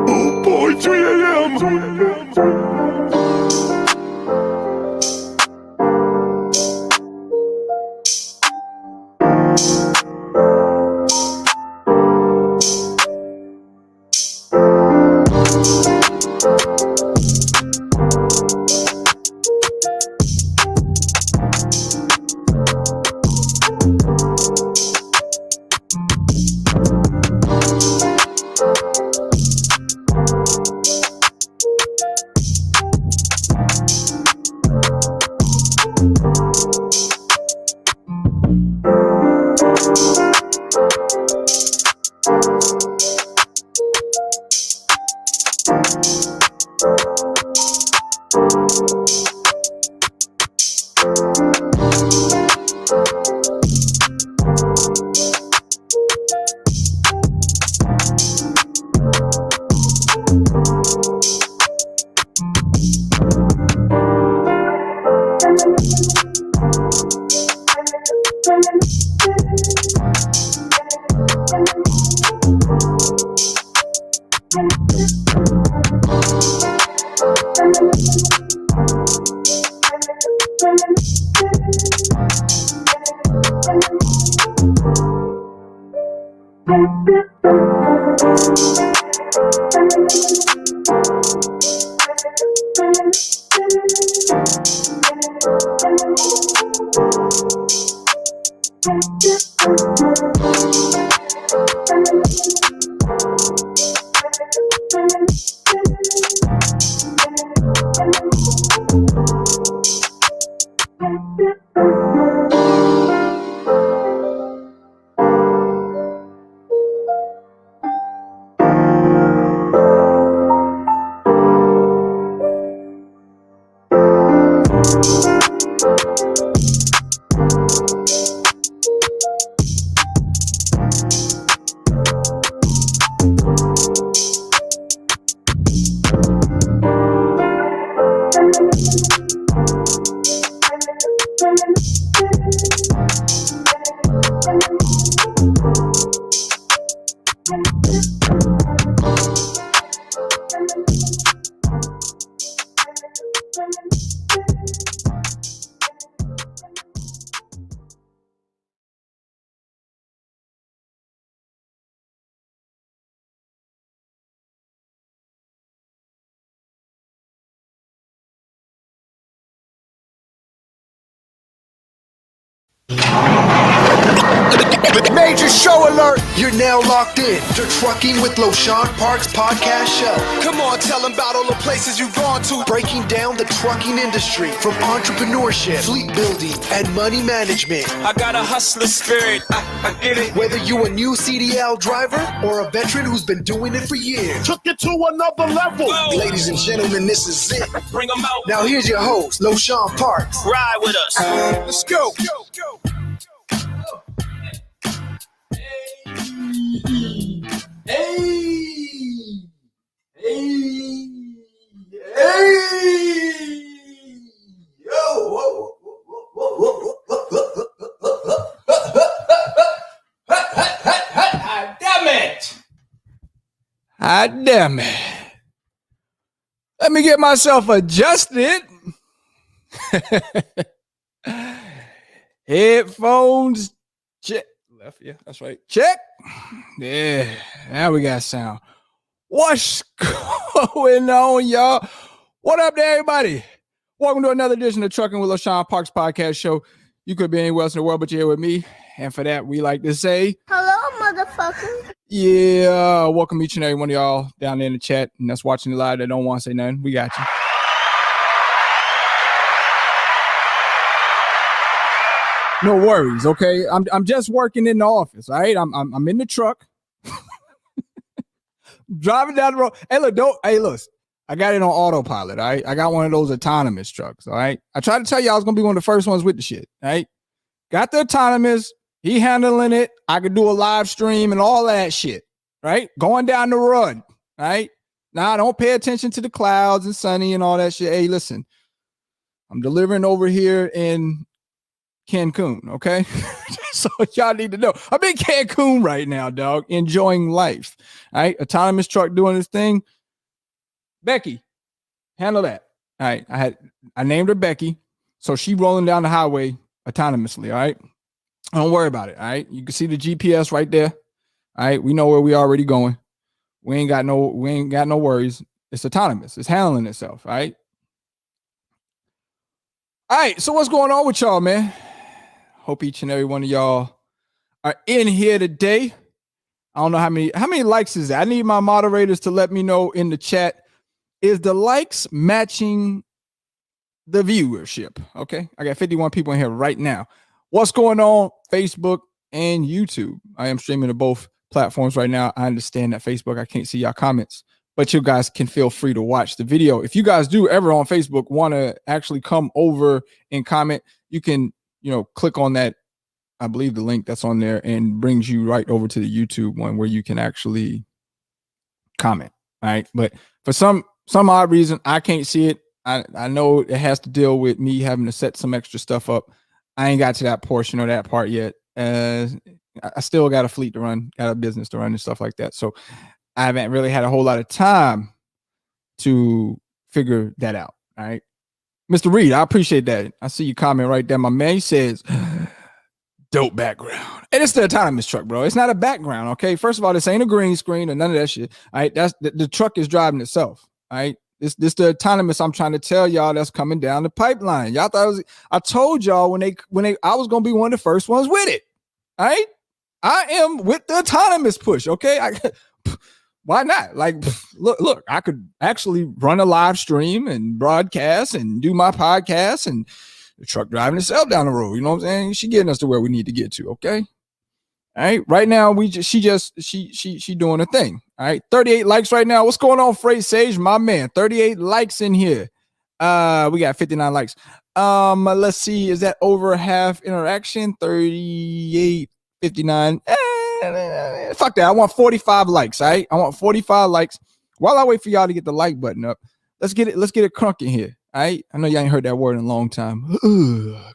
Oh boy, 3 a.m. Major show alert! You're now locked in to Trucking with Loshawn Parks podcast show. Come on, tell them about all the places you've gone to. Breaking down the trucking industry from entrepreneurship, fleet building, and money management. I got a hustler spirit, I get it. Whether you're a new CDL driver or a veteran who's been doing it for years. Took it to another level. Whoa. Ladies and gentlemen, this is it. Bring them out. Now here's your host, Loshawn Parks. Ride with us. Let's go. Damn it. Let me get myself adjusted. Headphones check. Left, yeah, that's right. Check. Yeah, now we got sound. What's going on, y'all? What up there, everybody? Welcome to another edition of Trucking with Loshawn Parks podcast show. You could be anywhere else in the world, but you're here with me. And for that, we like to say, hello, motherfucker. Yeah, welcome each and every one of y'all down there in the chat and that's watching the live that don't want to say nothing. We got you. No worries, okay? I'm just working in the office, all right? I'm in the truck. Driving down the road. Hey, look, I got it on autopilot, all right? I got one of those autonomous trucks, all right? I tried to tell you I was going to be one of the first ones with the shit, all right? Got the autonomous. He handling it. I could do a live stream and all that shit, right? Going down the road, right? Now, don't pay attention to the clouds and sunny and all that shit. Hey, listen, I'm delivering over here in Cancun, okay? So y'all need to know. I'm in Cancun right now, dog, enjoying life. All right, autonomous truck doing this thing. Becky, handle that. All right, I named her Becky, so she rolling down the highway autonomously. All right, don't worry about it. All right, you can see the GPS right there. All right, we know where we already going. We ain't got no worries. It's autonomous. It's handling itself. All right. All right. So what's going on with y'all, man? Hope each and every one of y'all are in here today. I don't know how many likes is that. I need my moderators to let me know in the chat. Is the likes matching the viewership? Okay. I got 51 people in here right now. What's going on? Facebook and YouTube. I am streaming to both platforms right now. I understand that Facebook, I can't see y'all comments, but you guys can feel free to watch the video. If you guys do ever on Facebook want to actually come over and comment, you can, click on that. I believe the link that's on there and brings you right over to the YouTube one where you can actually comment. All right. But for some odd reason, I can't see it. I know it has to deal with me having to set some extra stuff up. I ain't got to that portion or that part yet. I still got a fleet to run, got a business to run and stuff like that. So I haven't really had a whole lot of time to figure that out. All right. Mr. Reed, I appreciate that. I see you comment right there. My man, he says, dope background. And it's the autonomous truck, bro. It's not a background. Okay. First of all, this ain't a green screen or none of that shit. All right. That's the truck is driving itself. All right. This the autonomous I'm trying to tell y'all that's coming down the pipeline. Y'all thought I told y'all when I was going to be one of the first ones with it. All right. I am with the autonomous push. Okay. Why not? Like, look, I could actually run a live stream and broadcast and do my podcast and the truck driving itself down the road. You know what I'm saying? She getting us to where we need to get to. Okay. All right. Right now, she doing a thing. All right. 38 likes right now. What's going on, Freight Sage? My man, 38 likes in here. We got 59 likes. Let's see. Is that over half interaction? 38, 59. Fuck that. I want 45 likes. All right. I want 45 likes. While I wait for y'all to get the like button up, let's get it crunk in here. All right. I know y'all ain't heard that word in a long time.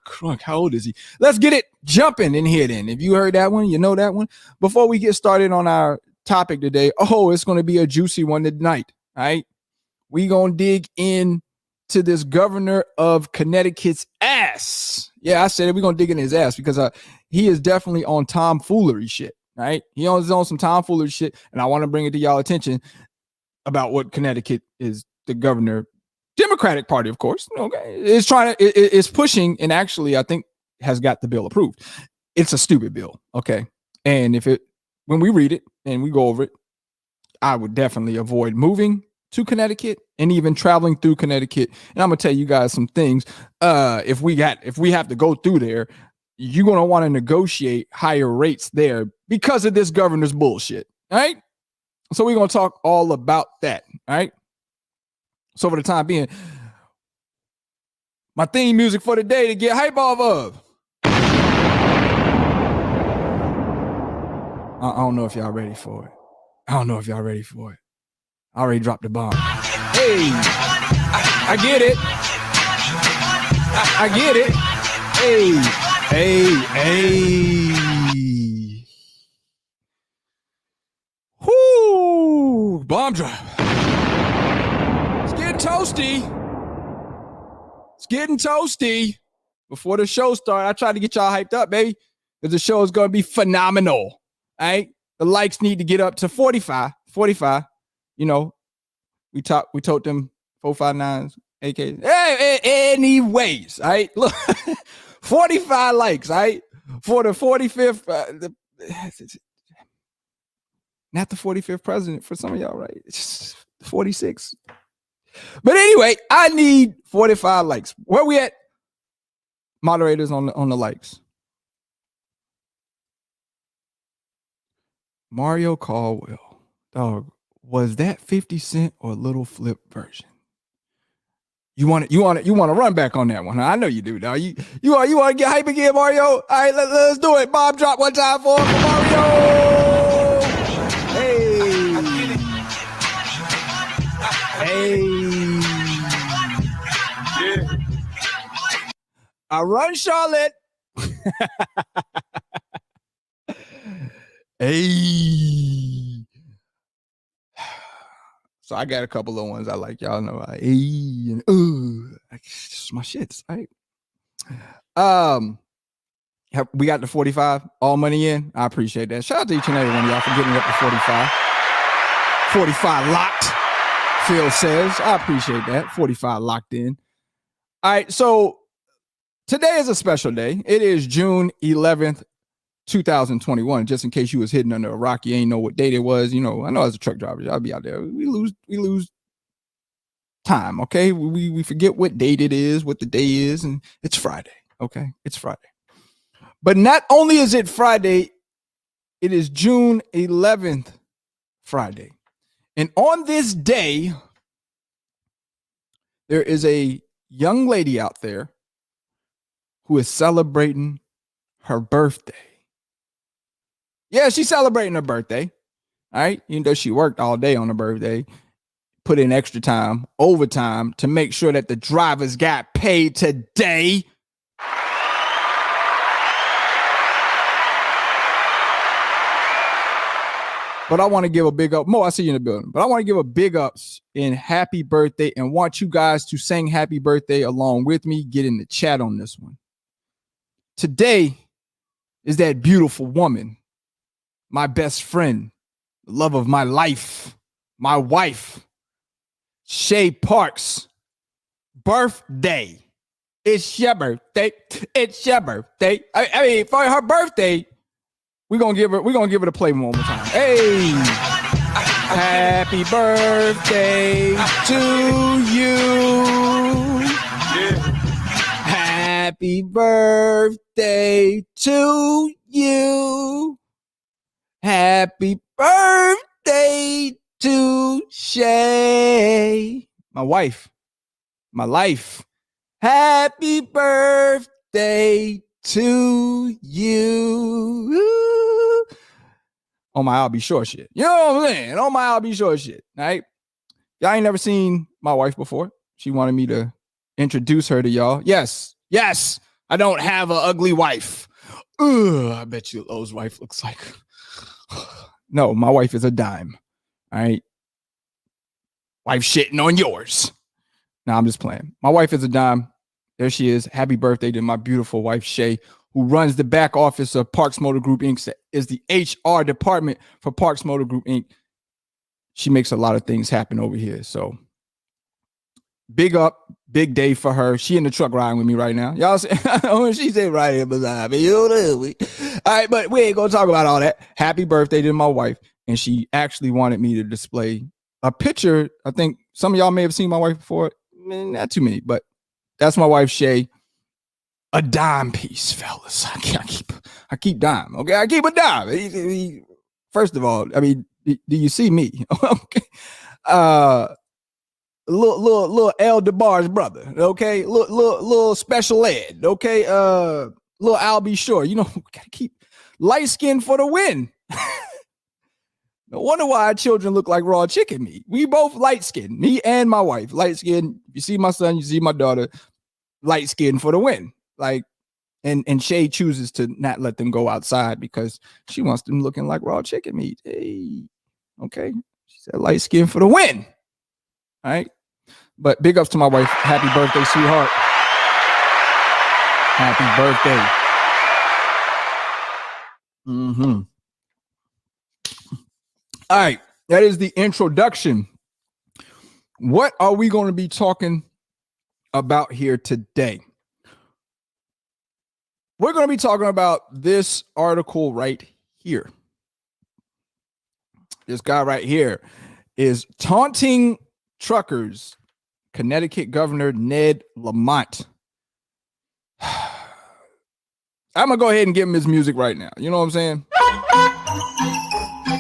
Crunk. How old is he? Let's get it jumping in here then. If you heard that one, you know that one. Before we get started on our topic today, it's going to be a juicy one tonight. All right. We going to dig in to this governor of Connecticut's ass. Yeah, I said it. We're going to dig in his ass because he is definitely on tomfoolery shit. Right? He on some tomfoolery shit. And I want to bring it to y'all attention about what Connecticut is, the governor, Democratic Party, of course. Okay. It's pushing and actually, I think, has got the bill approved. It's a stupid bill. Okay. And when we read it and we go over it, I would definitely avoid moving to Connecticut and even traveling through Connecticut. And I'm gonna tell you guys some things. If we have to go through there, you're gonna want to negotiate higher rates there because of this governor's bullshit. All right. So we're gonna talk all about that. All right. So for the time being, my theme music for the day to get hype off of. I don't know if y'all ready for it. I already dropped the bomb. Hey, I get it. I get it. Hey. Whoo, bomb drop. It's getting toasty. Before the show started, I tried to get y'all hyped up, baby, because the show is going to be phenomenal. All right. The likes need to get up to 45. You know, we told them 459s, AKs. Hey, anyways, all right. Look, 45 likes, all right, for the 45th. Not the 45th president for some of y'all, right? It's 46. But anyway, I need 45 likes. Where we at? Moderators on the likes. Mario Caldwell, dog, was that 50 Cent or Little Flip version? You want to run back on that one? Huh? I know you do, dog. You want to get hype again, Mario? All right, let's do it. Bob drop one time for Mario. Hey. I run Charlotte. Hey. So I got a couple of ones I like. Y'all know, hey and it's just my shits, right? We got the 45, all money in. I appreciate that. Shout out to each and every one of y'all for getting up to 45. 45 locked, Phil says. I appreciate that. 45 locked in. All right, so today is a special day. It is June 11th, 2021. Just in case you was hidden under a rock, you ain't know what date it was. You know, I know as a truck driver, I'll be out there. We lose time, okay? We forget what date it is, what the day is, and it's Friday, okay? It's Friday. But not only is it Friday, it is June 11th, Friday. And on this day, there is a young lady out there who is celebrating her birthday. Yeah, she's celebrating her birthday. All right. Even though she worked all day on her birthday, put in extra time, overtime to make sure that the drivers got paid today. But I want to give a big up. Mo, I see you in the building. But I want to give a big ups in happy birthday and want you guys to sing happy birthday along with me. Get in the chat on this one. Today is that beautiful woman, my best friend, the love of my life, my wife, Shay Parks' birthday. It's your birthday. It's your birthday. I mean, for her birthday, we're gonna give it a play one more time. Hey, happy birthday to you. Happy birthday to you. Happy birthday to Shay, my wife, my life. Happy birthday to you. On my I'll be sure shit. You know what I'm saying? On my I'll be sure shit. All right. Y'all ain't never seen my wife before. She wanted me to introduce her to y'all. Yes. I don't have an ugly wife. I bet you Lowe's wife looks like. No, my wife is a dime. All right. Wife shitting on yours. No, I'm just playing. My wife is a dime. There she is. Happy birthday to my beautiful wife, Shay, who runs the back office of Parks Motor Group, Inc., is the HR department for Parks Motor Group, Inc. She makes a lot of things happen over here. So big up, big day for her. She in the truck riding with me right now. Y'all see, she said right here beside me. All right, but we ain't going to talk about all that. Happy birthday to my wife. And she actually wanted me to display a picture. I think some of y'all may have seen my wife before. Not too many, but that's my wife, Shay. A dime piece, fellas. I keep dime. Okay, I keep a dime. First of all, I mean, do you see me? Okay, little L DeBar's brother. Okay, little special ed. Okay, little I'll be sure. You know, gotta keep light skin for the win. No wonder why our children look like raw chicken meat. We both light skinned, me and my wife. Light skin. You see my son, you see my daughter. Light skin for the win. Like, and Shay chooses to not let them go outside because she wants them looking like raw chicken meat. Hey, okay. She said light skin for the win. All right. But big ups to my wife. Happy birthday, sweetheart. Happy birthday. Mm-hmm. All right, that is the introduction. What are we going to be talking about here today? We're going to be talking about this article right here. This guy right here is taunting truckers, Connecticut Governor Ned Lamont. I'm going to go ahead and give him his music right now. You know what I'm saying?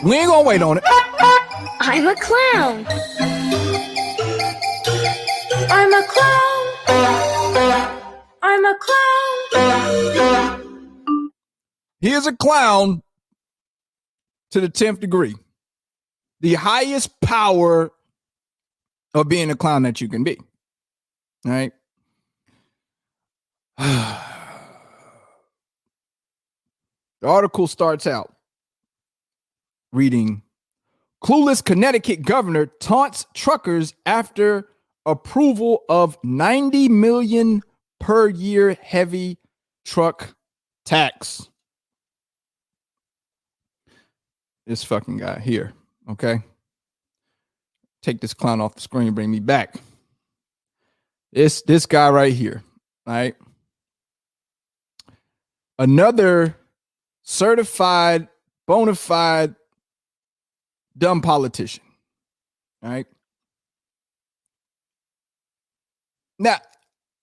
We ain't gonna wait on it. I'm a clown. I'm a clown. I'm a clown. He is a clown to the 10th degree. The highest power of being a clown that you can be. All right. The article starts out reading, clueless Connecticut governor taunts truckers after approval of $90 million per year heavy truck tax. This fucking guy here, okay? Take this clown off the screen, bring me back. This guy right here, right? Another certified, bona fide, dumb politician, right? Now,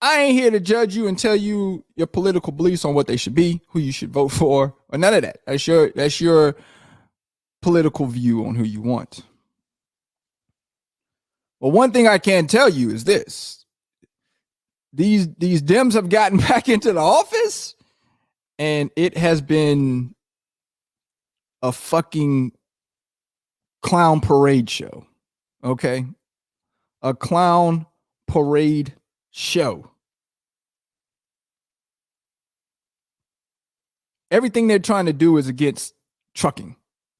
I ain't here to judge you and tell you your political beliefs on what they should be, who you should vote for, or none of that. That's your political view on who you want. Well, one thing I can tell you is this. These Dems have gotten back into the office, and it has been a fucking clown parade show. Okay? A clown parade show. Everything they're trying to do is against trucking.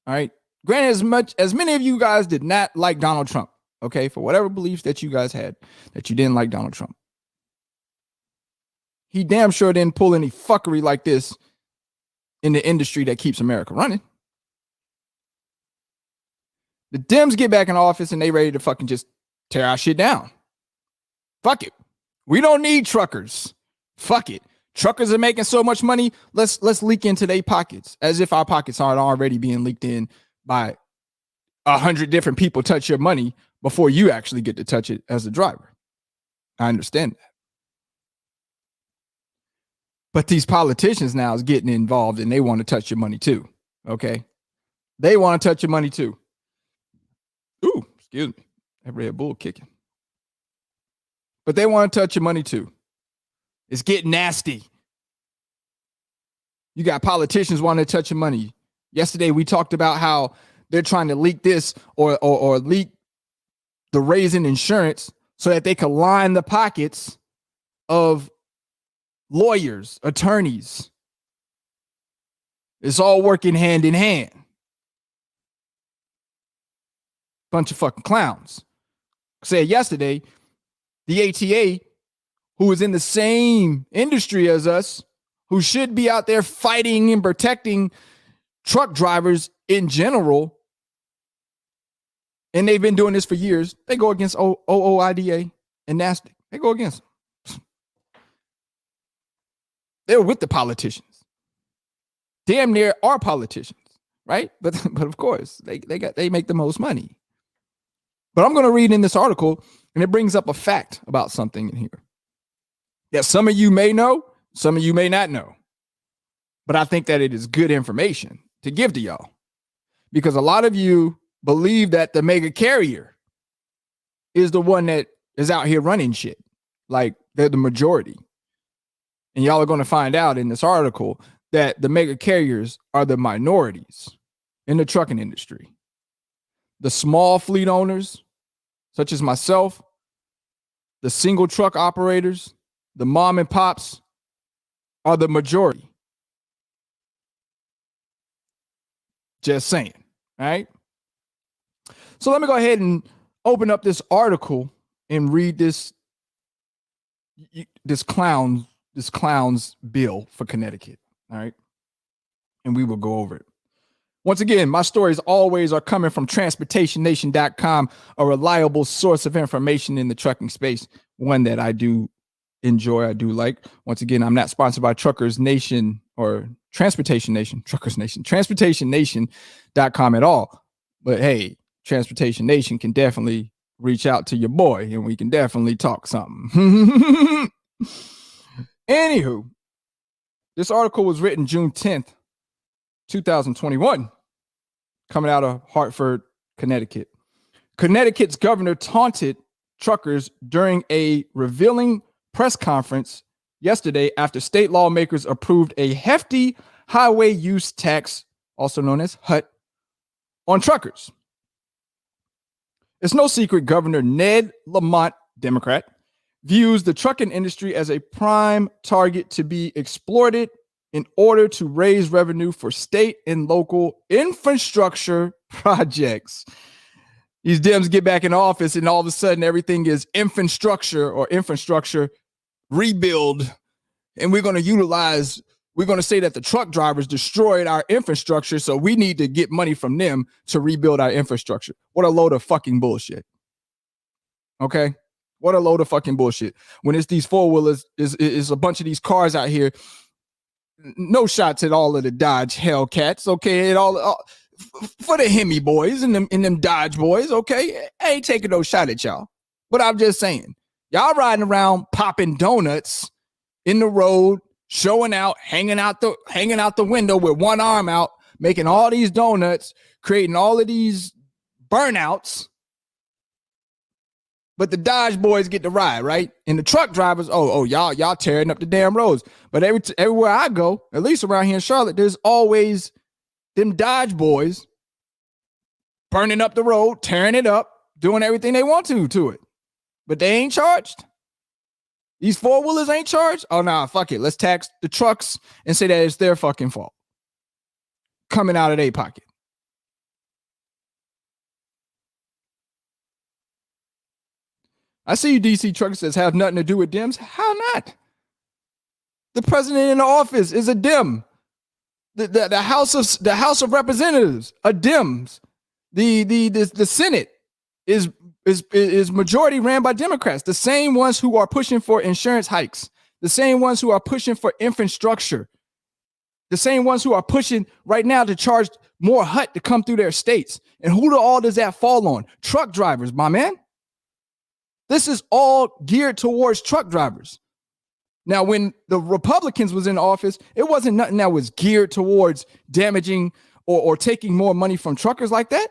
All right. Granted, as many of you guys did not like Donald Trump, okay, for whatever beliefs that you guys had, that you didn't like Donald Trump. He damn sure didn't pull any fuckery like this in the industry that keeps America running. The Dems get back in office and they ready to fucking just tear our shit down. Fuck it. We don't need truckers. Fuck it. Truckers are making so much money. Let's leak into their pockets, as if our pockets aren't already being leaked in by 100 different people touch your money before you actually get to touch it as a driver. I understand that. But these politicians now is getting involved and they want to touch your money too. Okay. They want to touch your money too. Ooh, excuse me. That Red Bull kicking. But they want to touch your money too. It's getting nasty. You got politicians wanting to touch your money. Yesterday, we talked about how they're trying to leak this or leak the raise in insurance so that they can line the pockets of lawyers, attorneys. It's all working hand in hand. Bunch of fucking clowns. Said yesterday, the ATA, who is in the same industry as us, who should be out there fighting and protecting truck drivers in general, and they've been doing this for years, they go against OOIDA and NASDAQ. They go against them. They're with the politicians. Damn near are politicians, right? But of course, they make the most money. But I'm going to read in this article, and it brings up a fact about something in here that some of you may know, some of you may not know. But I think that it is good information to give to y'all, because a lot of you believe that the mega carrier is the one that is out here running shit. Like they're the majority. And y'all are going to find out in this article that the mega carriers are the minorities in the trucking industry. The small fleet owners, such as myself, the single truck operators, the mom and pops are the majority. Just saying, all right? So let me go ahead and open up this article and read this clown's bill for Connecticut, all right? And we will go over it. Once again, my stories always are coming from transportationnation.com, a reliable source of information in the trucking space, one that I do enjoy, I do like. Once again, I'm not sponsored by Truckers Nation or Transportation Nation, Truckers Nation, transportationnation.com at all. But hey, Transportation Nation can definitely reach out to your boy and we can definitely talk something. Anywho, this article was written June 10th, 2021, coming out of Hartford, Connecticut. Connecticut's governor taunted truckers during a revealing press conference yesterday after state lawmakers approved a hefty highway use tax, also known as HUT, on truckers. It's no secret Governor Ned Lamont, Democrat, views the trucking industry as a prime target to be exploited in order to raise revenue for state and local infrastructure projects. These Dems get back in office and all of a sudden everything is infrastructure or infrastructure rebuild. And we're going to say that the truck drivers destroyed our infrastructure. So we need to get money from them to rebuild our infrastructure. What a load of fucking bullshit. Okay. What a load of fucking bullshit. When it's these four-wheelers, is a bunch of these cars out here. No shots at all of the Dodge Hellcats. Okay. And all for the Hemi boys and them Dodge boys. Okay. I ain't taking no shot at y'all. But I'm just saying, y'all riding around popping donuts in the road, showing out, hanging out the window with one arm out, making all these donuts, creating all of these burnouts. But the Dodge boys get to ride, right? And the truck drivers, y'all tearing up the damn roads. But everywhere I go, at least around here in Charlotte, there's always them Dodge boys burning up the road, tearing it up, doing everything they want to it. But they ain't charged. These four-wheelers ain't charged? Oh, nah, fuck it. Let's tax the trucks and say that it's their fucking fault. Coming out of their pocket. I see you, DC trucker says, have nothing to do with Dems. How not? The president in the office is a Dem. The House of Representatives are Dems. The Senate is majority ran by Democrats, the same ones who are pushing for insurance hikes, the same ones who are pushing for infrastructure, the same ones who are pushing right now to charge more HUT to come through their states. And who all does that fall on? Truck drivers, my man. This is all geared towards truck drivers. Now, when the Republicans was in office, it wasn't nothing that was geared towards damaging or taking more money from truckers like that.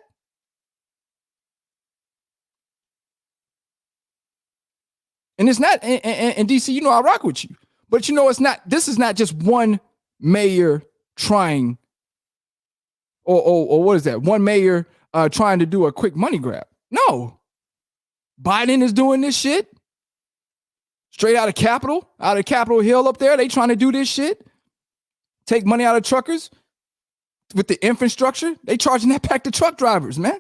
And it's not, and DC, you know, I rock with you, but you know, it's not, this is not just one mayor trying, or what is that? One mayor trying to do a quick money grab. No, Biden is doing this shit straight out of Capitol Hill up there. They trying to do this shit, take money out of truckers with the infrastructure. They charging that back to truck drivers, man.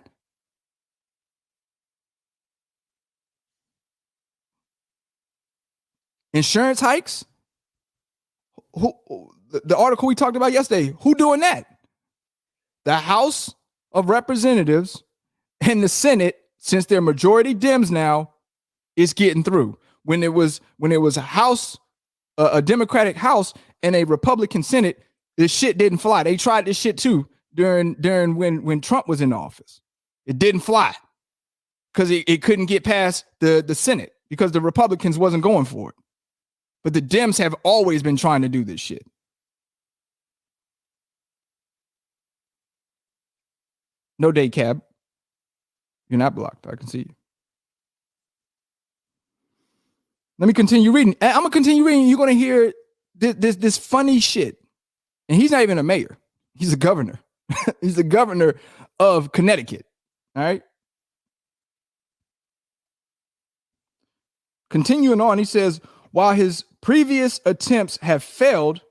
Insurance hikes. Who, the article we talked about yesterday, who doing that? The House of Representatives and the Senate, since they're majority Dems now, is getting through. When it was a House, a Democratic House and a Republican Senate, this shit didn't fly. They tried this shit too during when Trump was in office. It didn't fly because it couldn't get past the Senate because the Republicans wasn't going for it. But the Dems have always been trying to do this shit. No day cab. You're not blocked. I can see you. Let me continue reading. I'm gonna continue reading. You're gonna hear this funny shit. And he's not even a mayor. He's a governor. He's the governor of Connecticut. All right. Continuing on, he says, while his previous attempts have failed,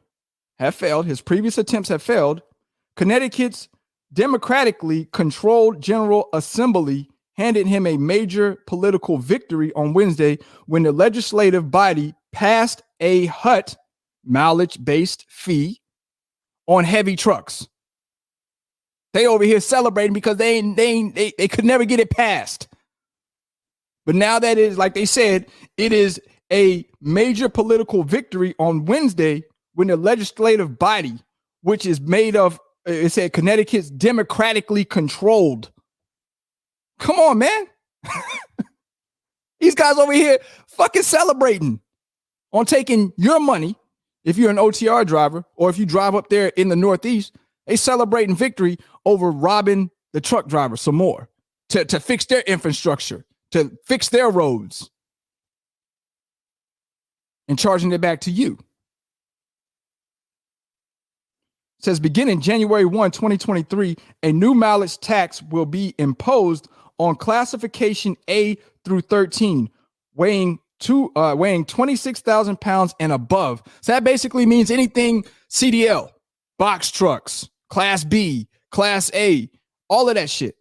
Connecticut's democratically controlled General Assembly handed him a major political victory on Wednesday when the legislative body passed a HUT mileage-based fee on heavy trucks. They over here celebrating because they could never get it passed. But now that is, like they said, it is a major political victory on Wednesday when the legislative body, which is made of, it said Connecticut's democratically controlled. Come on, man. These guys over here fucking celebrating on taking your money. If you're an OTR driver or if you drive up there in the Northeast, they celebrating victory over robbing the truck drivers some more to fix their infrastructure, to fix their roads and charging it back to you. It says beginning January 1, 2023, a new mileage tax will be imposed on classification A through 13, weighing weighing 26,000 pounds and above. So that basically means anything CDL, box trucks, Class B, Class A, all of that shit.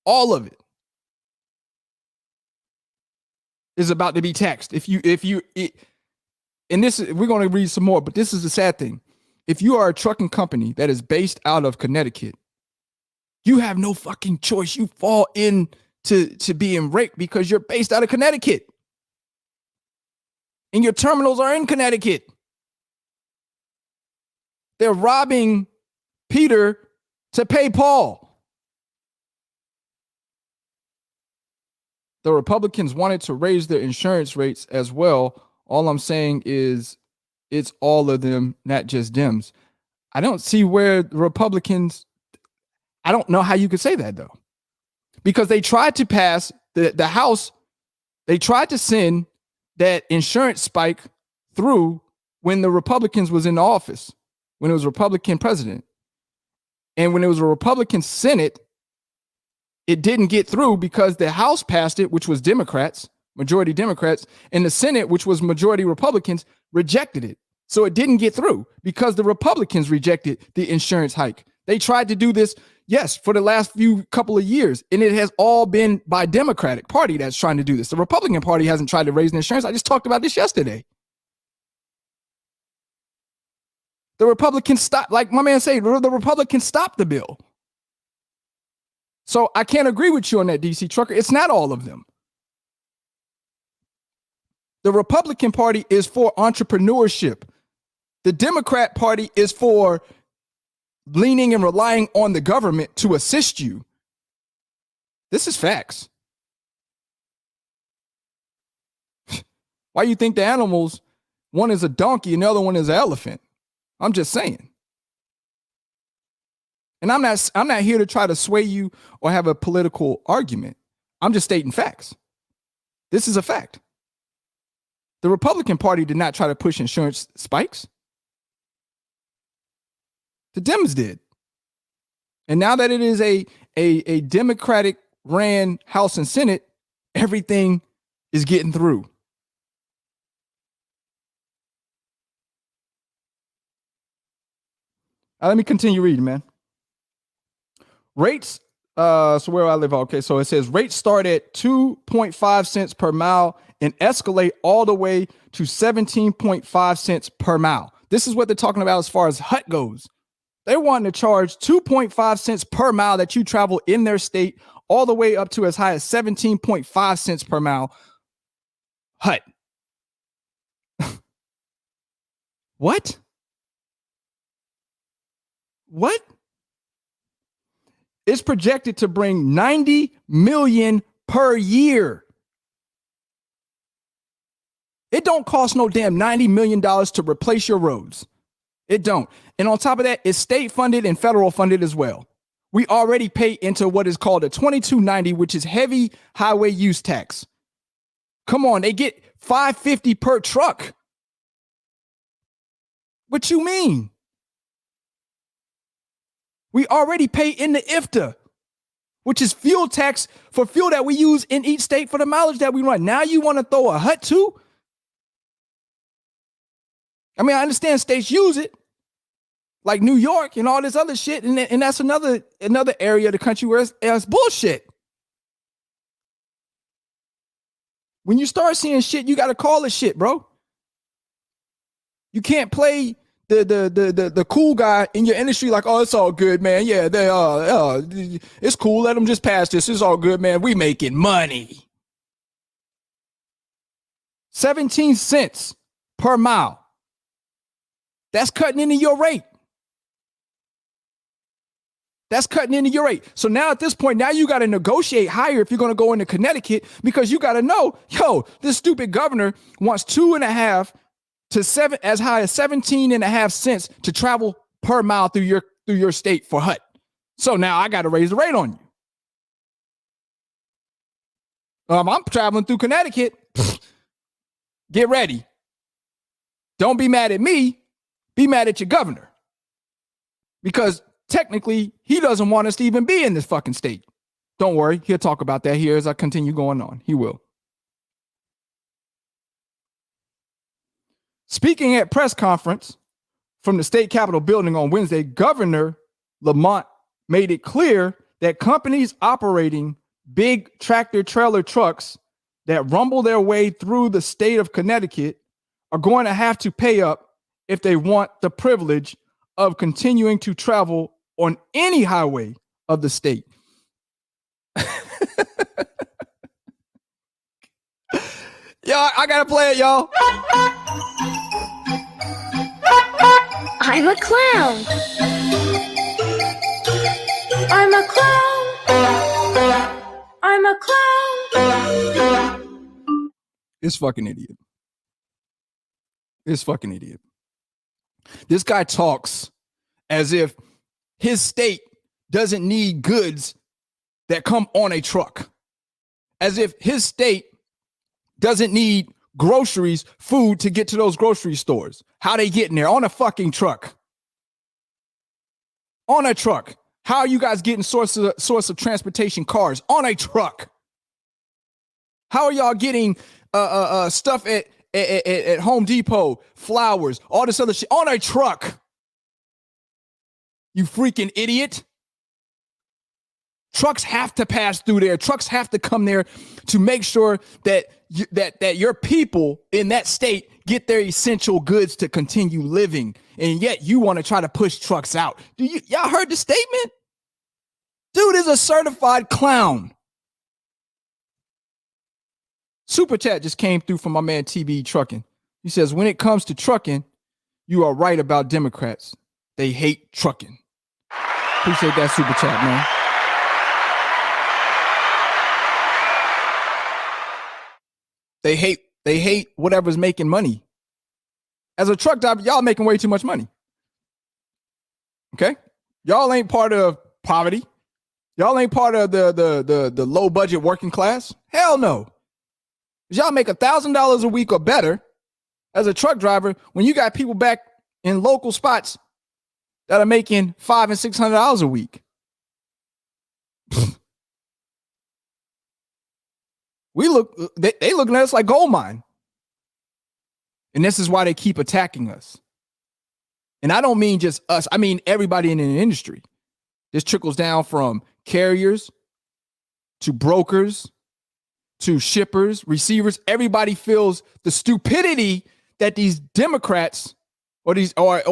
All of it is about to be taxed. And this is, we're going to read some more, but this is the sad thing. If you are a trucking company that is based out of Connecticut, you have no fucking choice. You fall into being raked because you're based out of Connecticut. And your terminals are in Connecticut. They're robbing Peter to pay Paul. The Republicans wanted to raise their insurance rates as well. All I'm saying is it's all of them, not just Dems. I don't see where the Republicans, I don't know how you could say that though. Because they tried to pass the House, they tried to send that insurance spike through when the Republicans was in office, when it was a Republican president. And when it was a Republican Senate, it didn't get through because the House passed it, which was Democrats, majority Democrats, and the Senate, which was majority Republicans, rejected it. So it didn't get through because the Republicans rejected the insurance hike. They tried to do this, yes, for the last couple of years, and it has all been by Democratic Party that's trying to do this. The Republican Party hasn't tried to raise the insurance. I just talked about this yesterday. The Republicans stopped, like my man said, the Republicans stopped the bill. So I can't agree with you on that, DC Trucker. It's not all of them. The Republican Party is for entrepreneurship. The Democrat Party is for leaning and relying on the government to assist you. This is facts. Why you think the animals, one is a donkey and the other one is an elephant? I'm just saying. And I'm not here to try to sway you or have a political argument. I'm just stating facts. This is a fact. The Republican Party did not try to push insurance spikes. The Dems did. And now that it is a Democratic ran House and Senate, everything is getting through. Let me continue reading, man. Rates, so where I live, okay, so it says rates start at 2.5 cents per mile and escalate all the way to 17.5 cents per mile. This is what they're talking about as far as HUT goes. They're wanting to charge 2.5 cents per mile that you travel in their state, all the way up to as high as 17.5 cents per mile. HUT. What? What? It's projected to bring $90 million per year. It don't cost no damn $90 million to replace your roads. It don't. And on top of that, it's state funded and federal funded as well. We already pay into what is called a 2290, which is heavy highway use tax. Come on, they get $550 per truck. What you mean? We already pay in the IFTA, which is fuel tax for fuel that we use in each state for the mileage that we run. Now you want to throw a HUT too? I mean, I understand states use it, like New York and all this other shit, and that's another area of the country where it's bullshit. When you start seeing shit, you got to call it shit, bro. You can't play the cool guy in your industry like, oh, it's all good, man. Yeah, it's cool. Let them just pass this. It's all good, man. We making money. 17 cents per mile. That's cutting into your rate. That's cutting into your rate. So now at this point, now you got to negotiate higher if you're going to go into Connecticut, because you got to know, this stupid governor wants 2.5 to 7, as high as 17.5 cents to travel per mile through your state for HUT. So now I got to raise the rate on you. I'm traveling through Connecticut. Get ready. Don't be mad at me. Be mad at your governor. Because technically, he doesn't want us to even be in this fucking state. Don't worry. He'll talk about that here as I continue going on. He will. Speaking at press conference from the state capitol building on Wednesday, Governor Lamont made it clear that companies operating big tractor trailer trucks that rumble their way through the state of Connecticut are going to have to pay up if they want the privilege of continuing to travel on any highway of the state. Y'all, I gotta play it, y'all. I'm a clown. I'm a clown. I'm a clown. This fucking idiot. This fucking idiot. This guy talks as if his state doesn't need goods that come on a truck. As if his state doesn't need groceries, food to get to those grocery stores. How they getting there? On a fucking truck. On a truck. How are you guys getting source of transportation? Cars on a truck. How are y'all getting stuff at Home Depot, flowers, all this other shit on a truck? You freaking idiot. Trucks have to pass through there. Trucks have to come there to make sure that that your people in that state get their essential goods to continue living. And yet you want to try to push trucks out. Y'all heard the statement? Dude is a certified clown. Super chat just came through from my man TB Trucking. He says, when it comes to trucking, you are right about Democrats. They hate trucking. Appreciate that super chat, man. They hate whatever's making money. As a truck driver, y'all making way too much money. Okay? Y'all ain't part of poverty. Y'all ain't part of the low budget working class. Hell no. Y'all make $1,000 a week or better as a truck driver when you got people back in local spots that are making $500 and $600 a week. They looking at us like gold mine. And this is why they keep attacking us. And I don't mean just us. I mean everybody in the industry. This trickles down from carriers to brokers to shippers, receivers. Everybody feels the stupidity that these Democrats or these or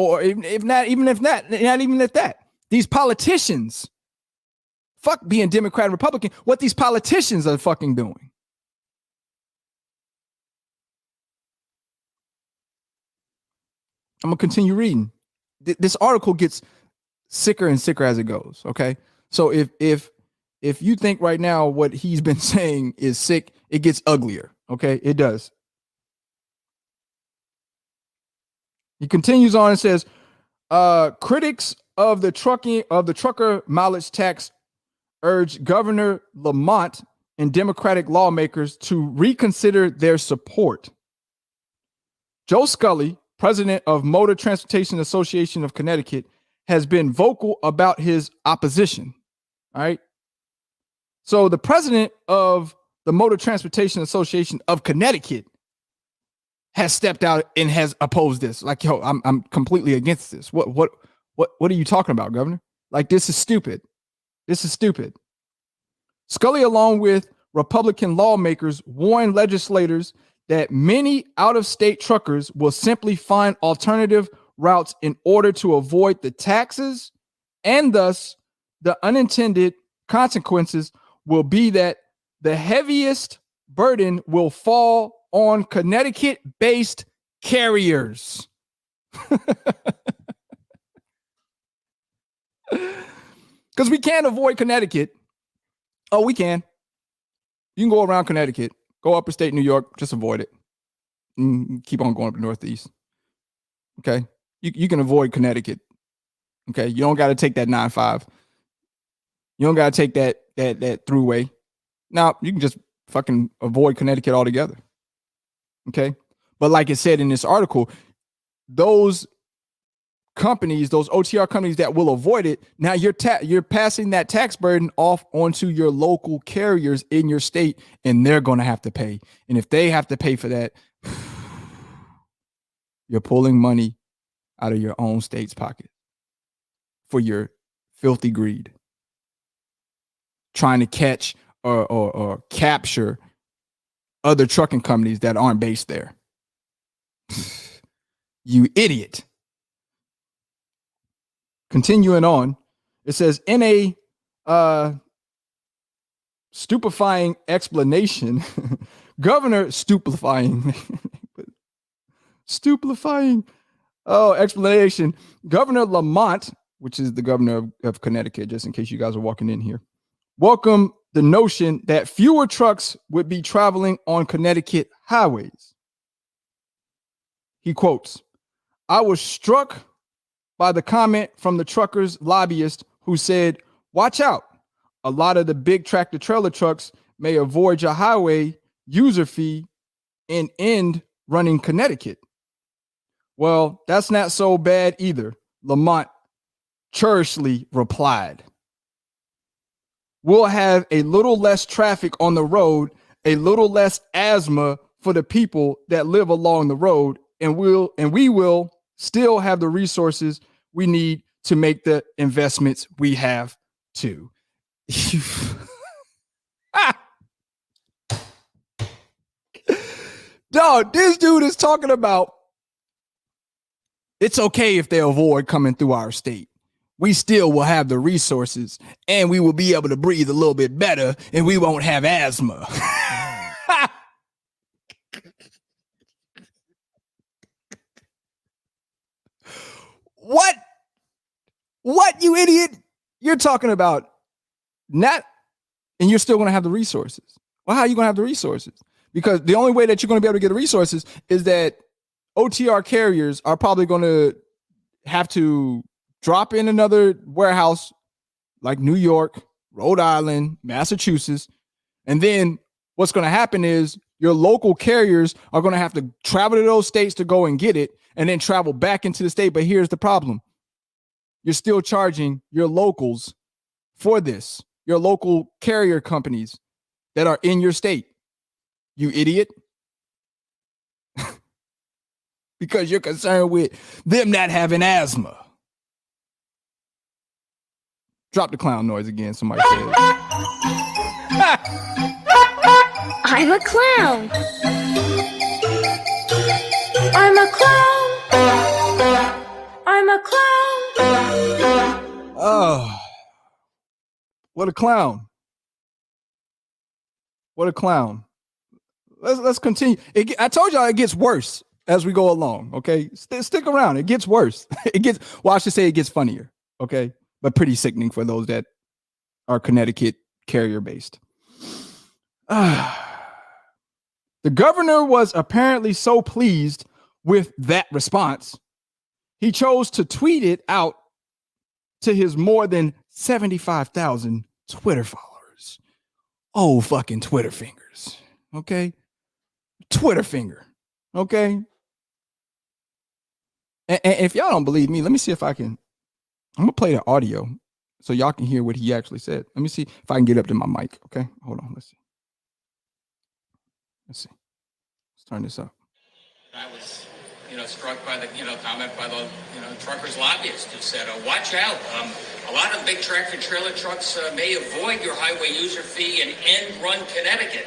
not even if that these politicians, fuck being Democrat and Republican, what these politicians are fucking doing. I'm gonna continue reading. This article gets sicker and sicker as it goes. Okay, so if you think right now what he's been saying is sick, it gets uglier. Okay, it does. He continues on and says, critics of the trucker mileage tax urge Governor Lamont and Democratic lawmakers to reconsider their support. Joe Scully, president of Motor Transportation Association of Connecticut, has been vocal about his opposition. All right. So the president of the Motor Transportation Association of Connecticut has stepped out and has opposed this. Like, yo, I'm completely against this. What are you talking about, Governor? Like, this is stupid. This is stupid. Scully, along with Republican lawmakers, warned legislators that many out-of-state truckers will simply find alternative routes in order to avoid the taxes, and thus the unintended consequences will be that the heaviest burden will fall on Connecticut-based carriers. Because we can't avoid Connecticut. Oh, we can. You can go around Connecticut, go upper state New York, just avoid it. Keep on going up the Northeast. Okay? You can avoid Connecticut. Okay? You don't got to take that 9-5. You don't got to take that throughway. Now, you can just fucking avoid Connecticut altogether. Okay? But like it said in this article, those companies, those OTR companies that will avoid it, now you're passing that tax burden off onto your local carriers in your state, and they're going to have to pay. And if they have to pay for that, You're pulling money out of your own state's pocket for your filthy greed, trying to catch or capture other trucking companies that aren't based there. You idiot. Continuing on, it says, in a stupefying explanation, Governor stupefying explanation, Governor Lamont, which is the governor of Connecticut, just in case you guys are walking in here, welcomed the notion that fewer trucks would be traveling on Connecticut highways. He quotes, "I was struck by the comment from the truckers lobbyist who said, watch out, a lot of the big tractor trailer trucks may avoid your highway user fee and end running Connecticut." Well, that's not so bad either, Lamont churlishly replied. We'll have a little less traffic on the road, a little less asthma for the people that live along the road, and we will still have the resources we need to make the investments we have to. Dog, this dude is talking about it's okay if they avoid coming through our state. We still will have the resources and we will be able to breathe a little bit better and we won't have asthma. What, you idiot? You're talking about not, and you're still going to have the resources. Well, how are you going to have the resources? Because the only way that you're going to be able to get the resources is that OTR carriers are probably going to have to drop in another warehouse like New York, Rhode Island, Massachusetts. And then what's going to happen is your local carriers are going to have to travel to those states to go and get it and then travel back into the state. But here's the problem. You're still charging your locals for this, your local carrier companies that are in your state. You idiot. Because you're concerned with them not having asthma. Drop the clown noise again, somebody said. I'm a clown. I'm a clown. I'm a clown. Oh, what a clown. What a clown. Let's continue. I told y'all it gets worse as we go along, okay? Stick around. It gets worse. I should say it gets funnier, okay? But pretty sickening for those that are Connecticut carrier based. The governor was apparently so pleased with that response, he chose to tweet it out to his more than 75,000 Twitter followers. Oh, fucking Twitter fingers, okay? Twitter finger, okay? And if y'all don't believe me, let me see if I can. I'm gonna play the audio so y'all can hear what he actually said. Let me see if I can get up to my mic. Okay, hold on. Let's see. Let's turn this up. I was, struck by the, comment by the, truckers lobbyist who said, watch out. A lot of big tractor trailer trucks may avoid your highway user fee and end run Connecticut.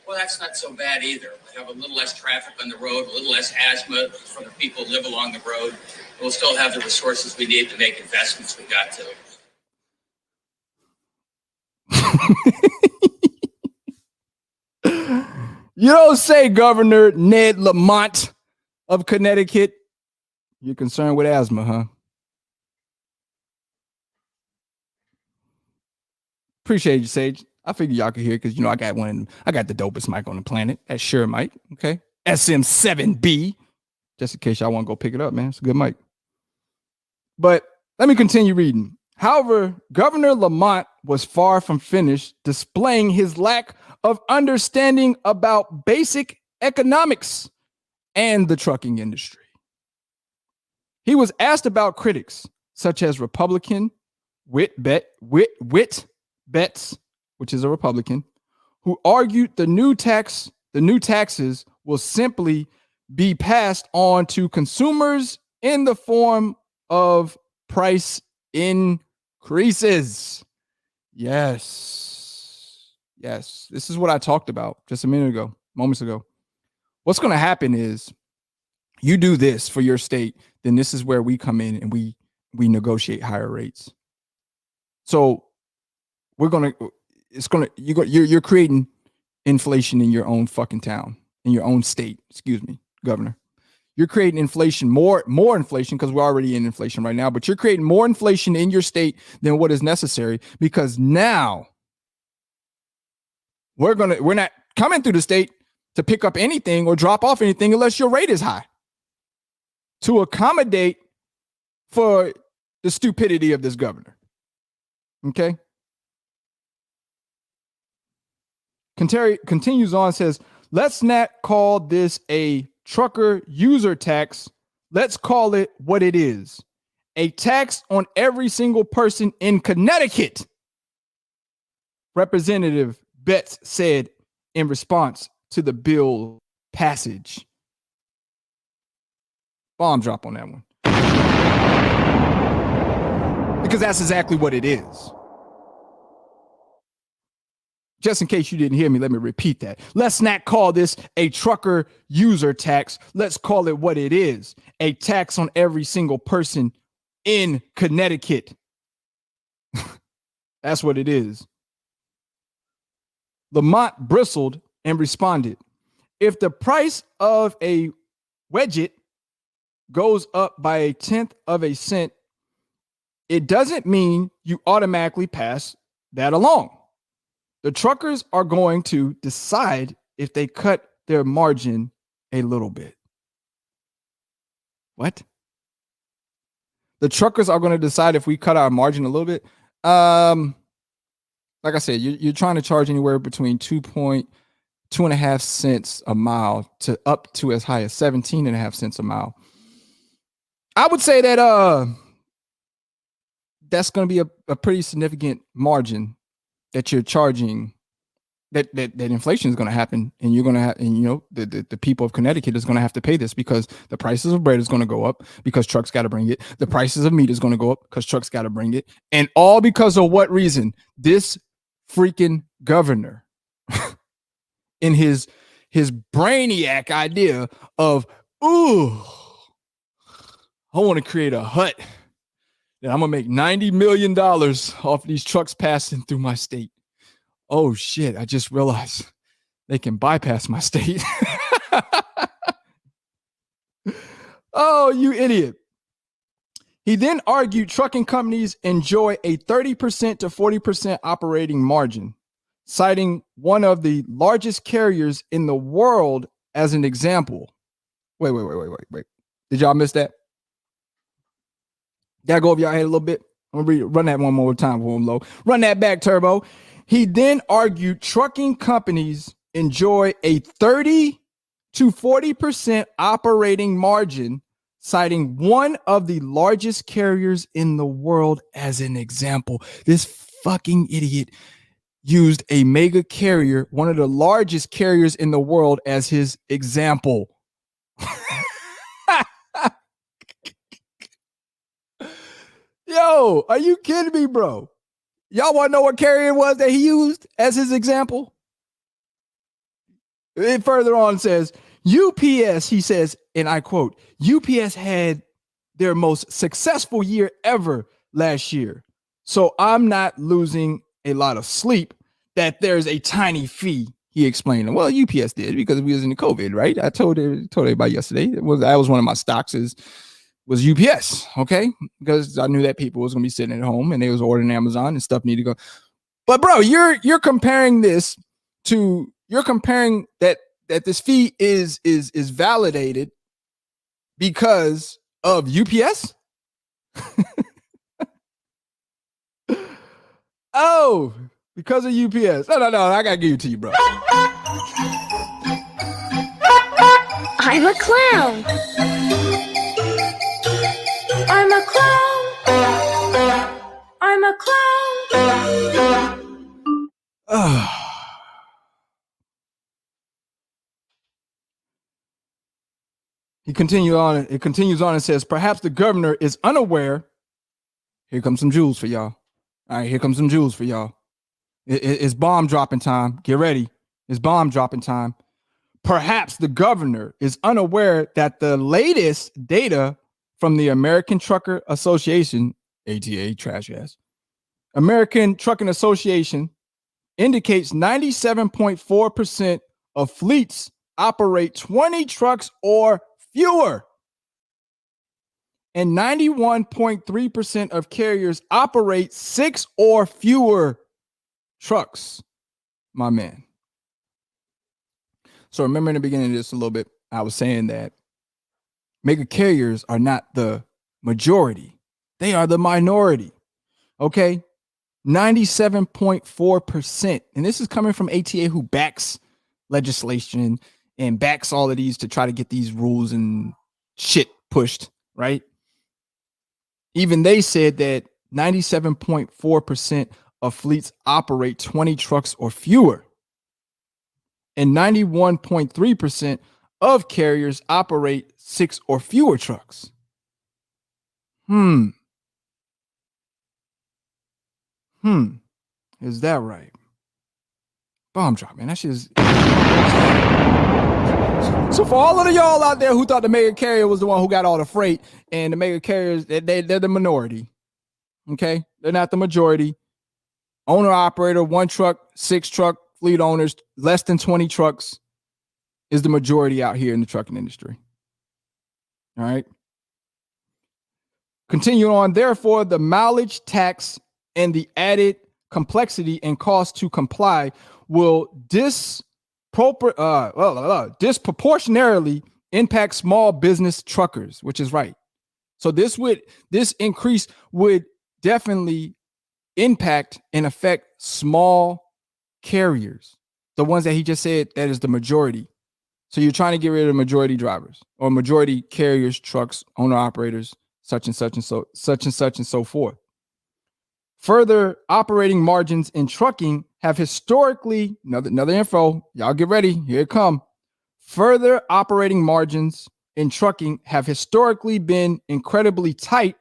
Well, that's not so bad either. We have a little less traffic on the road, a little less asthma for the people who live along the road. We'll still have the resources we need to make investments we got to. You don't say, Governor Ned Lamont of Connecticut. You're concerned with asthma, huh? Appreciate you, Sage. I figure y'all could hear because I got the dopest mic on the planet. That's Shure mic, okay? SM7B. Just in case y'all want to go pick it up, man. It's a good mic. But let me continue reading. However, Governor Lamont was far from finished displaying his lack of understanding about basic economics and the trucking industry. He was asked about critics such as Republican Whit Betts, which is a Republican, who argued the new taxes will simply be passed on to consumers in the form of price increases. Yes. This is what I talked about just moments ago. What's going to happen is you do this for your state, then this is where we come in and we negotiate higher rates. So you're creating inflation in your own fucking town, in your own state, governor. You're creating inflation, more inflation, because we're already in inflation right now, but you're creating more inflation in your state than what is necessary, because now we're not coming through the state to pick up anything or drop off anything unless your rate is high, to accommodate for the stupidity of this governor. Okay. Continues on, says, let's not call this a trucker user tax. Let's call it what it is. A tax on every single person in Connecticut. Representative Betts said in response to the bill passage. Bomb drop on that one. Because that's exactly what it is. Just in case you didn't hear me, let me repeat that. Let's not call this a trucker user tax. Let's call it what it is. A tax on every single person in Connecticut. That's what it is. Lamont bristled and responded, if the price of a widget goes up by 1/10 of a cent, it doesn't mean you automatically pass that along. The truckers are going to decide if they cut their margin a little bit. What? The truckers are going to decide if we cut our margin a little bit. Like I said, you're trying to charge anywhere between 2.5 cents a mile to up to as high as 17.5 cents a mile. I would say that that's going to be a pretty significant margin that you're charging, that inflation is going to happen, and you're going to have, and you know, the people of Connecticut is going to have to pay this, because the prices of bread is going to go up because trucks got to bring it. The prices of meat is going to go up because trucks got to bring it. And all because of what reason? This freaking governor in his brainiac idea of, ooh, I want to create a hut that I'm going to make $90 million off these trucks passing through my state. Oh, shit. I just realized they can bypass my state. Oh, you idiot. He then argued trucking companies enjoy a 30% to 40% operating margin, citing one of the largest carriers in the world as an example. Wait. Did y'all miss that? Gotta go over y'all head a little bit. I'm gonna run that one more time for him, low. Run that back, Turbo. He then argued trucking companies enjoy a 30 to 40% operating margin, citing one of the largest carriers in the world as an example. This fucking idiot used a mega carrier, one of the largest carriers in the world, as his example. Yo, are you kidding me, bro? Y'all want to know what carrier it was that he used as his example? It further on says, UPS, he says, and I quote, UPS had their most successful year ever last year. So I'm not losing a lot of sleep that there's a tiny fee, he explained. Well, UPS did, because we was in the COVID, right? I told everybody yesterday, that was one of my stocks was UPS, okay? Because I knew that people was gonna be sitting at home and they was ordering Amazon and stuff needed to go. But bro, you're comparing this to, you're comparing that this fee is validated because of UPS? Oh, because of UPS. No, I gotta give it to you, bro. I'm a clown. I'm a clown. I'm a clown. It continues on and says, perhaps the governor is unaware. Here comes some jewels for y'all. All right, here comes some jewels for y'all. It's bomb dropping time. Get ready. It's bomb dropping time. Perhaps the governor is unaware that the latest data from the American Trucker Association, ATA, trash ass, American Trucking Association indicates 97.4% of fleets operate 20 trucks or fewer. And 91.3% of carriers operate 6 or fewer trucks, my man. So remember in the beginning of this a little bit, I was saying that mega carriers are not the majority. They are the minority. Okay? 97.4%. And this is coming from ATA, who backs legislation and backs all of these to try to get these rules and shit pushed, right? Even they said that 97.4% of fleets operate 20 trucks or fewer. And 91.3% of carriers operate 6 or fewer trucks. Is that right? Bomb drop, man. That shit is. So for all of y'all out there who thought the mega carrier was the one who got all the freight, and the mega carriers, they're the minority. Okay? They're not the majority. Owner operator, 1 truck, 6 truck fleet owners, less than 20 trucks is the majority out here in the trucking industry. All right. Continue on. Therefore, the mileage tax and the added complexity and cost to comply will disproportionately impact small business truckers, which is right. So this increase would definitely impact and affect small carriers, the ones that he just said that is the majority. So you're trying to get rid of majority drivers or majority carriers, trucks, owner operators, such and such and so forth. Further, operating margins in trucking have historically, another info, y'all get ready, here it come. Further, operating margins in trucking have historically been incredibly tight,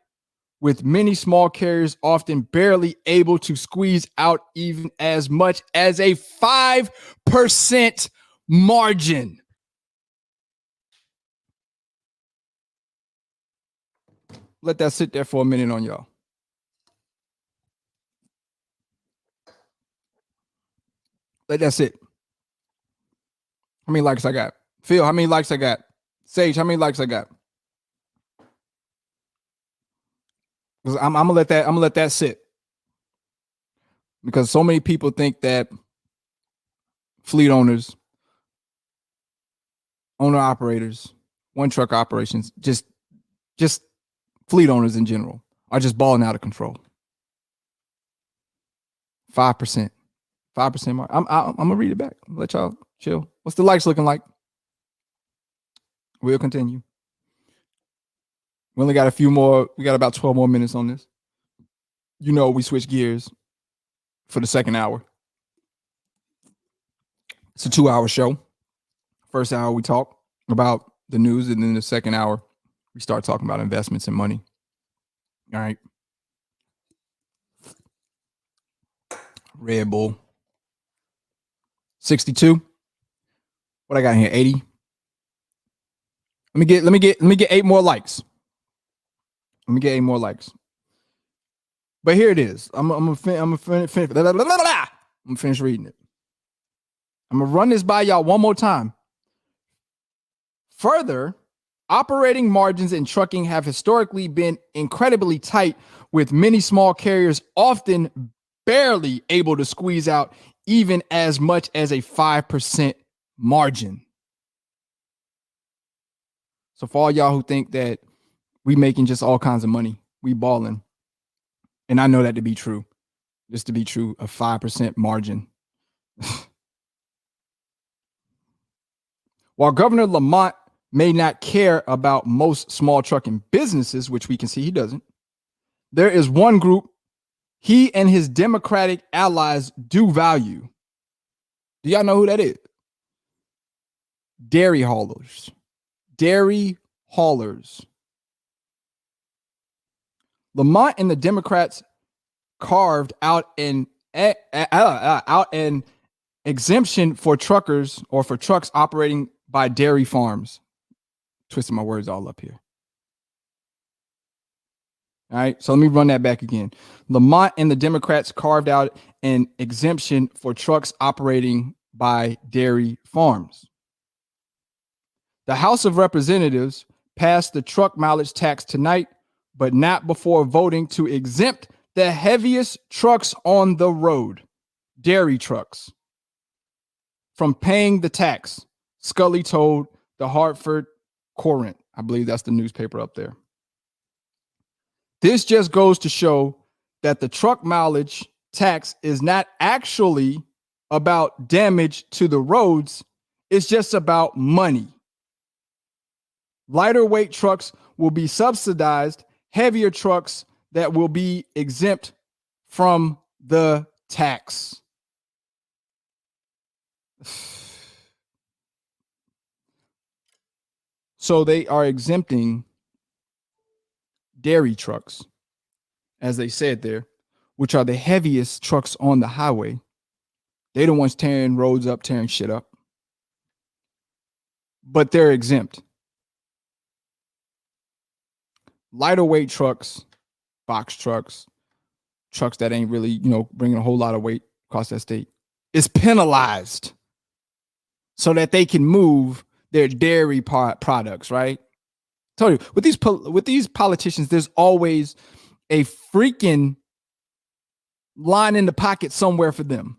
with many small carriers often barely able to squeeze out even as much as a 5% margin. Let that sit there for a minute on y'all. Let that sit. How many likes I got? Phil, how many likes I got? Sage, how many likes I got? Because I'm gonna let that sit. Because so many people think that fleet owners, owner operators, 1 truck operations, just fleet owners in general are just balling out of control. 5%. 5% mark. I'm gonna read it back. Let y'all chill. What's the likes looking like? We'll continue. We only got a few more. We got about 12 more minutes on this. You know, we switch gears for the second hour. It's a 2-hour show. First hour, we talk about the news, and then the second hour, we start talking about investments and money. All right. Red Bull. 62. What I got in here? 80. Let me get 8 more likes. Let me get 8 more likes. But here it is. I'm gonna finish reading it. I'm gonna run this by y'all one more time. Further, operating margins in trucking have historically been incredibly tight, with many small carriers often barely able to squeeze out even as much as a 5% margin. So for all y'all who think that we making just all kinds of money, we balling. And I know that to be true. Just to be true, a 5% margin. While Governor Lamont may not care about most small trucking businesses, which we can see he doesn't, there is one group he and his Democratic allies do value. Do y'all know who that is? Dairy haulers. Dairy haulers. Lamont and the Democrats carved out an exemption for truckers or for trucks operating by dairy farms. Twisting my words all up here. All right, so let me run that back again. Lamont and the Democrats carved out an exemption for trucks operating by dairy farms. The House of Representatives passed the truck mileage tax tonight, but not before voting to exempt the heaviest trucks on the road, dairy trucks, from paying the tax, Scully told the Hartford Courant. I believe that's the newspaper up there. This just goes to show that the truck mileage tax is not actually about damage to the roads. It's just about money. Lighter weight trucks will be subsidized, heavier trucks that will be exempt from the tax. So they are exempting dairy trucks, as they said there, which are the heaviest trucks on the highway. They're the ones tearing roads up, tearing shit up. But they're exempt. Lighter weight trucks, box trucks, trucks that ain't really, bringing a whole lot of weight across that state, is penalized so that they can move their dairy products, right? I told you, with these politicians, there's always a freaking line in the pocket somewhere for them.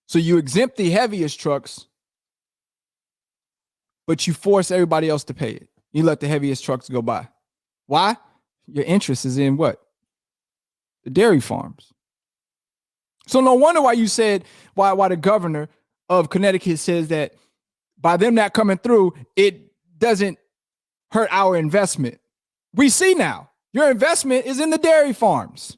So you exempt the heaviest trucks, but you force everybody else to pay it. You let the heaviest trucks go by. Why? Your interest is in what? The dairy farms. So no wonder why you said, why the governor of Connecticut says that by them not coming through, it doesn't hurt our investment. We see now, your investment is in the dairy farms.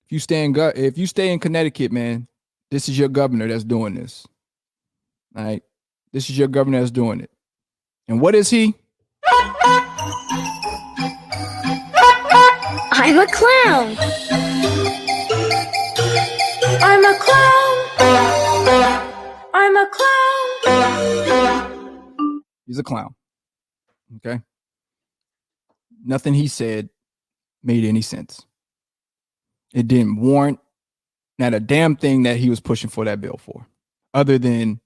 If you stay in Connecticut, man, this is your governor that's doing this. All right. This is your governor that's doing it. And what is he? I'm a clown. I'm a clown. I'm a clown. He's a clown. Okay. Nothing he said made any sense. It didn't warrant not a damn thing that he was pushing for that bill for, other than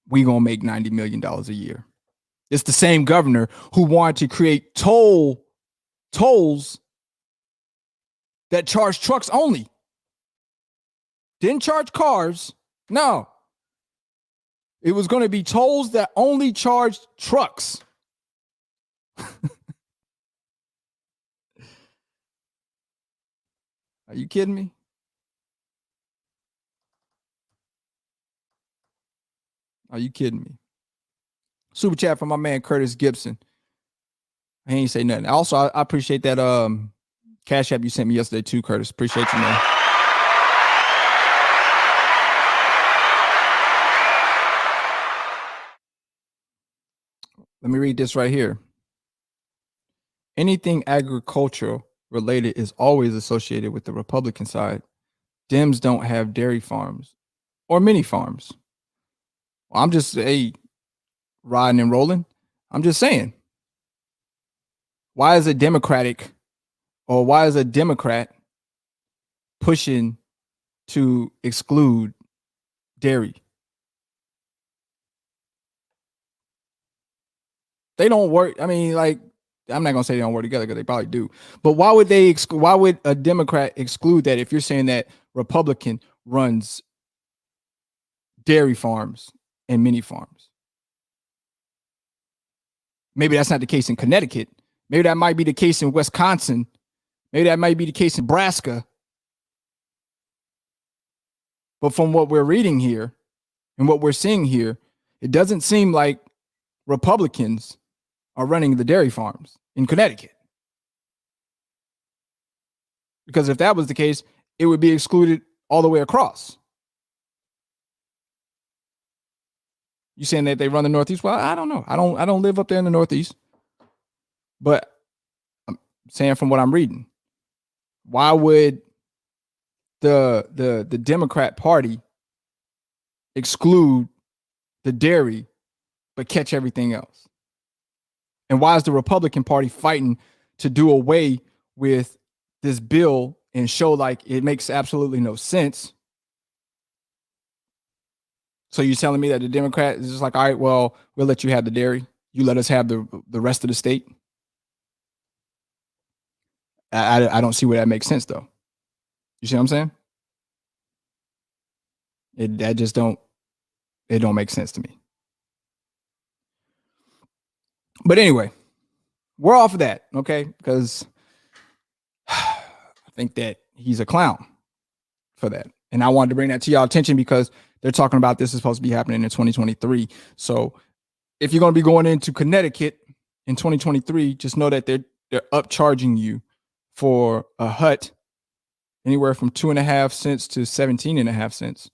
we gonna make $90 million a year. It's the same governor who wanted to create tolls that charge trucks only. Didn't charge cars. No. It was going to be tolls that only charged trucks. Are you kidding me? Are you kidding me? Super chat from my man Curtis Gibson. He ain't say nothing. Also, I appreciate that Cash App you sent me yesterday too, Curtis. Appreciate you, man. Let me read this right here. Anything agricultural related is always associated with the Republican side. Dems don't have dairy farms or mini farms. Well, I'm just riding and rolling. I'm just saying. Why is a Democrat pushing to exclude dairy? They don't work. I mean, like, I'm not gonna say they don't work together because they probably do. But why would why would a Democrat exclude that if you're saying that Republican runs dairy farms and mini farms? Maybe that's not the case in Connecticut. Maybe that might be the case in Wisconsin. Maybe that might be the case in Nebraska. But from what we're reading here and what we're seeing here, it doesn't seem like Republicans are running the dairy farms in Connecticut. Because if that was the case, it would be excluded all the way across. You saying that they run the Northeast? Well, I don't know. I don't live up there in the Northeast. But I'm saying from what I'm reading, why would the Democrat Party exclude the dairy but catch everything else? And why is the Republican Party fighting to do away with this bill and show like it makes absolutely no sense? So you're telling me that the Democrat is just like, all right, well, we'll let you have the dairy. You let us have the rest of the state. I don't see where that makes sense, though. You see what I'm saying? It don't make sense to me. But anyway, we're off of that, okay? Because I think that he's a clown for that. And I wanted to bring that to y'all attention because they're talking about this is supposed to be happening in 2023. So if you're going to be going into Connecticut in 2023, just know that they're upcharging you for a hut anywhere from 2.5 cents to 17.5 cents.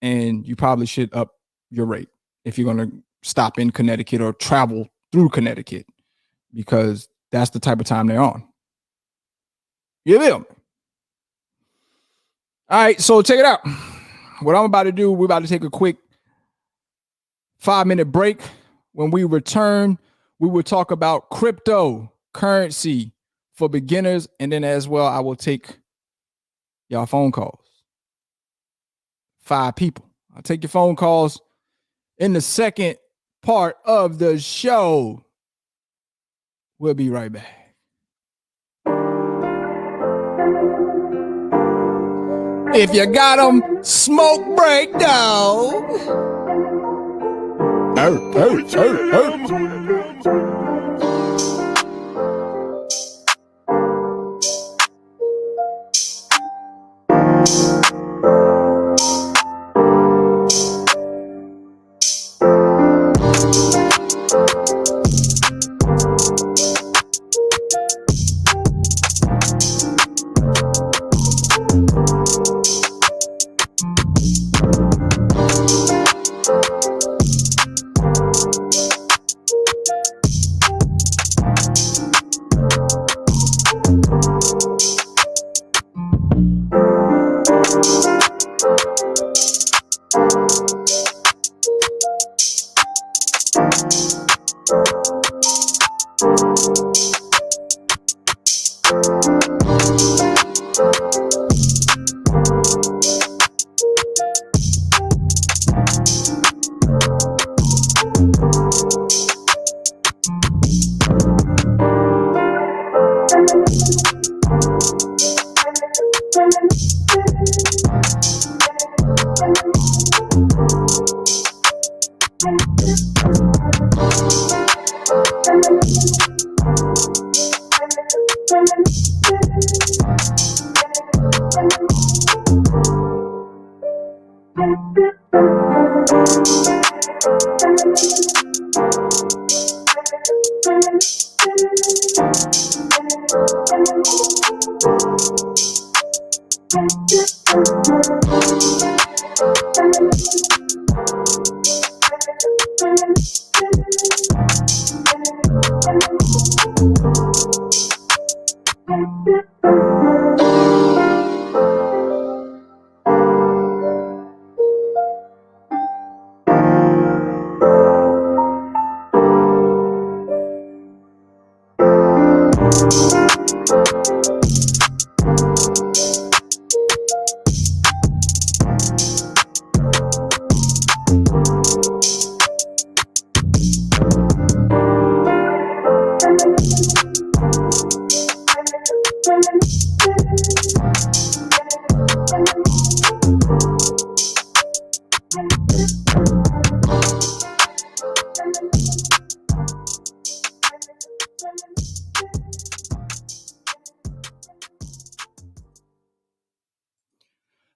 And you probably should up your rate if you're going to stop in Connecticut or travel through Connecticut, because that's the type of time they're on. You feel me? All right, so check it out. What I'm about to do, we're about to take a quick 5-minute break. When we return, we will talk about cryptocurrency for beginners, and then as well, I will take y'all phone calls. 5 people. I'll take your phone calls in the second part of the show. We'll be right back. If you got them, smoke break down.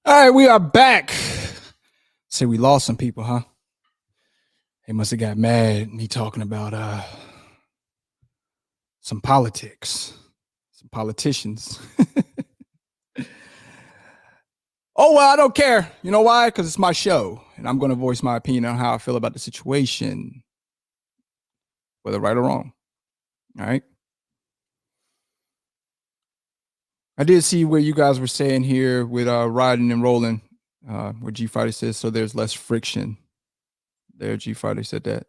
All right, we are back. Say we lost some people, huh? They must have got mad at me talking about some politics, some politicians. Oh, well, I don't care. You know why? Because it's my show, and I'm going to voice my opinion on how I feel about the situation, whether right or wrong. All right. I did see where you guys were saying here with riding and rolling, where G Friday says, so there's less friction. There, G Friday said that.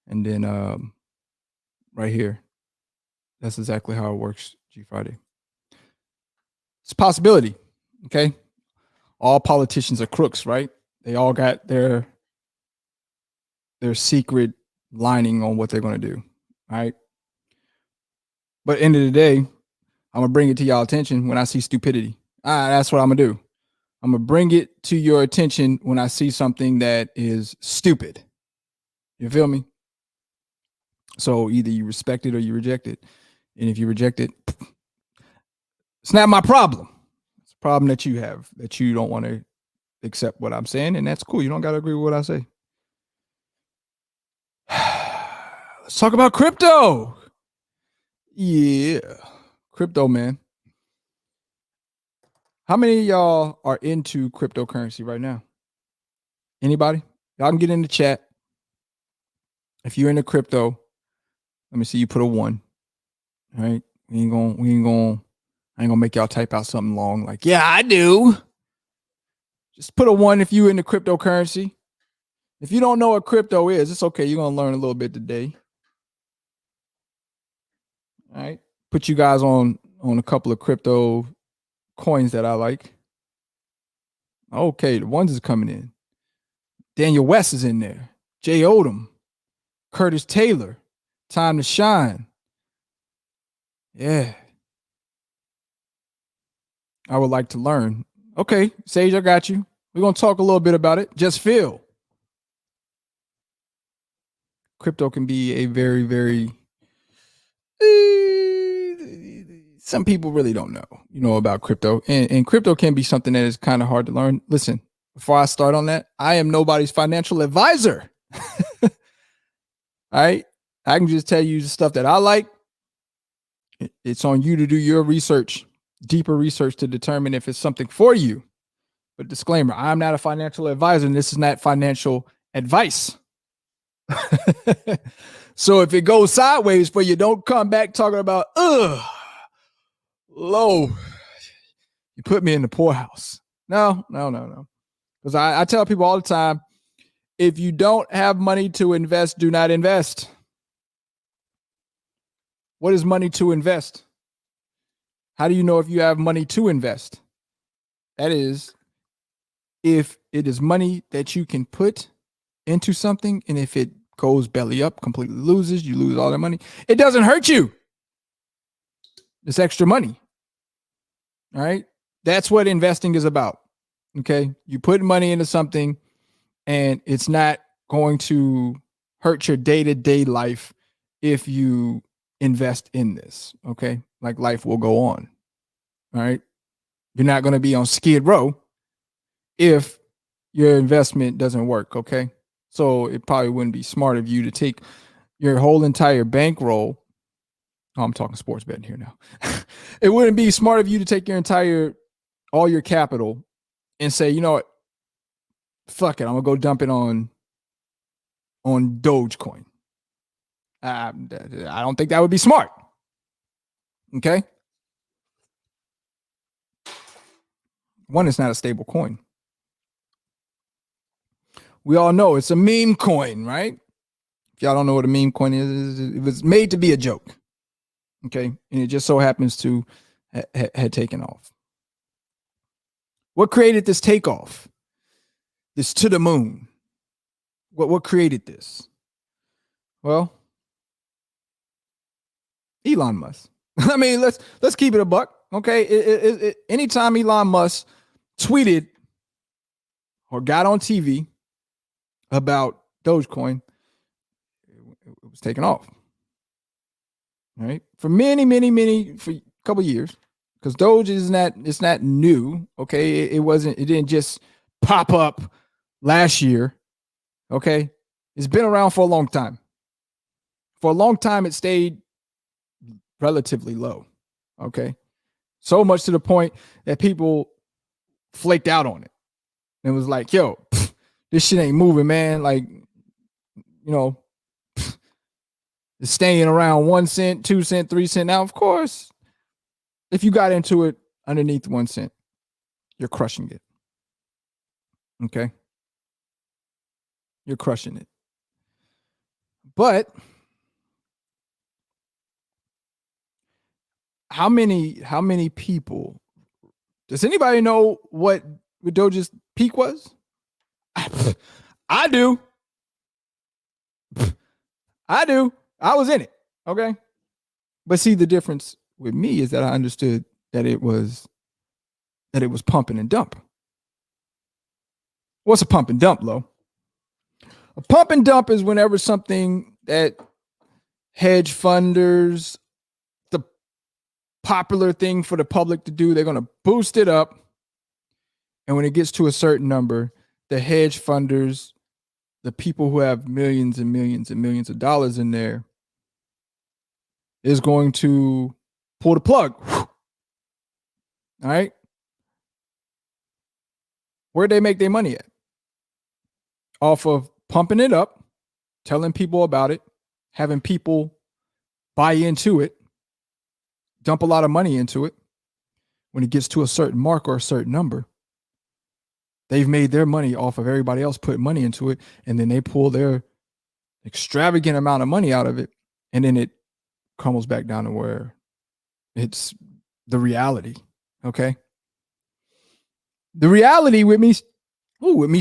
And then right here, that's exactly how it works, G Friday. It's a possibility, okay? All politicians are crooks, right? They all got their secret lining on what they're going to do, right? But end of the day, I'm going to bring it to y'all attention when I see stupidity. That's what I'm going to do. I'm going to bring it to your attention when I see something that is stupid. You feel me? So either you respect it or you reject it. And if you reject it, it's not my problem. It's a problem that you have, that you don't want to accept what I'm saying. And that's cool. You don't got to agree with what I say. Let's talk about crypto. Yeah. Crypto, man. How many of y'all are into cryptocurrency right now? Anybody? Y'all can get in the chat. If you're into crypto, let me see you put a 1. All right. I ain't gonna make y'all type out something long like, yeah, I do. Just put a 1 if you into cryptocurrency. If you don't know what crypto is, it's okay. You're gonna learn a little bit today. All right. Put you guys on a couple of crypto coins that I like. Okay, the ones is coming in. Daniel West is in there. Jay Odom, Curtis Taylor, Time to Shine. Yeah. I would like to learn. Okay, Sage, I got you. We're going to talk a little bit about it. Just feel. Crypto can be a very, very... some people really don't know, about crypto. And crypto can be something that is kind of hard to learn. Listen, before I start on that, I am nobody's financial advisor. All right? I can just tell you the stuff that I like. It's on you to do your research, deeper research to determine if it's something for you. But disclaimer, I'm not a financial advisor and this is not financial advice. So if it goes sideways for you, don't come back talking about, low, you put me in the poorhouse. No. Because I tell people all the time, if you don't have money to invest, do not invest. What is money to invest? How do you know if you have money to invest? That is, if it is money that you can put into something, and if it goes belly up, completely loses, you lose all that money, it doesn't hurt you. It's extra money. All right? That's what investing is about. Okay? You put money into something, and it's not going to hurt your day-to-day life if you invest in this. Okay? Like life will go on. All right? You're not going to be on Skid Row if your investment doesn't work. Okay? So it probably wouldn't be smart of you to take your whole entire bankroll. Oh, I'm talking sports betting here now. It wouldn't be smart of you to take all your capital and say, you know what? Fuck it. I'm going to go dump it on Dogecoin. I don't think that would be smart. Okay? One, it's not a stable coin. We all know it's a meme coin, right? If y'all don't know what a meme coin is, it was made to be a joke. Okay? And it just so happens to had taken off. What created this takeoff? This to the moon. What created this? Well, Elon Musk. I mean, let's keep it a buck. Okay? Anytime Elon Musk tweeted or got on TV about Dogecoin, it was taken off. All right. For for a couple of years, because Doge it's not new. Okay. It didn't just pop up last year. Okay. It's been around for a long time. For a long time, it stayed relatively low. Okay. So much to the point that people flaked out on it. And was like, yo, this shit ain't moving, man. Like, it's staying around 1 cent, 2 cent, 3 cent. Now, of course, if you got into it underneath 1 cent, you're crushing it. Okay? You're crushing it. But how many people, does anybody know what Doge's peak was? I do. I was in it. Okay. But see, the difference with me is that I understood that it was pumping and dump. What's a pump and dump, Lo? A pump and dump is whenever something that hedge funders, the popular thing for the public to do, they're going to boost it up. And when it gets to a certain number, the hedge funders, the people who have millions and millions and millions of dollars in there, is going to pull the plug. All right. Where'd they make their money at? Off of pumping it up, telling people about it, having people buy into it, dump a lot of money into it. When it gets to a certain mark or a certain number, they've made their money off of everybody else putting money into it, and then they pull their extravagant amount of money out of it, and then it crumbles back down to where it's the reality. Okay. The reality with me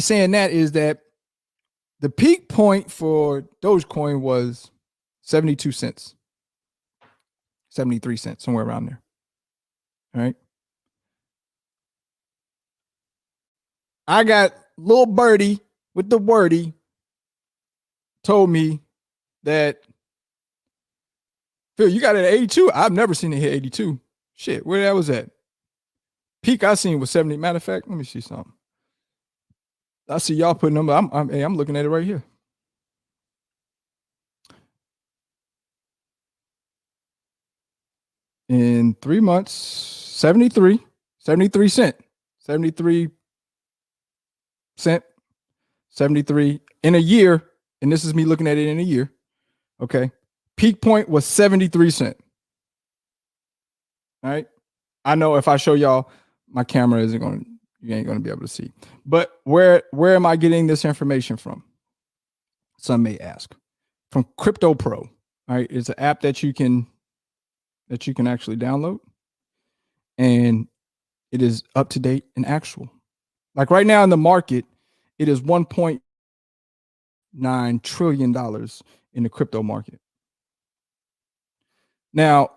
saying that is that the peak point for Dogecoin was 72 cents, 73 cents, somewhere around there. All right. I got little birdie with the wordie told me that, Phil, you got it at 82. I've never seen it hit 82. Shit, where that was at? Peak I seen was 70. Matter of fact, let me see something. I see y'all putting them. I'm looking at it right here. In 3 months, 73 cent, 73 cent, 73 in a year. And this is me looking at it in a year. Okay. Peak point was 73 cent. All right. I know if I show y'all, my camera you ain't going to be able to see. But where am I getting this information from? Some may ask. From Crypto Pro. All right. It's an app that you can actually download. And it is up to date and actual. Like right now in the market, it is $1.9 trillion in the crypto market. Now,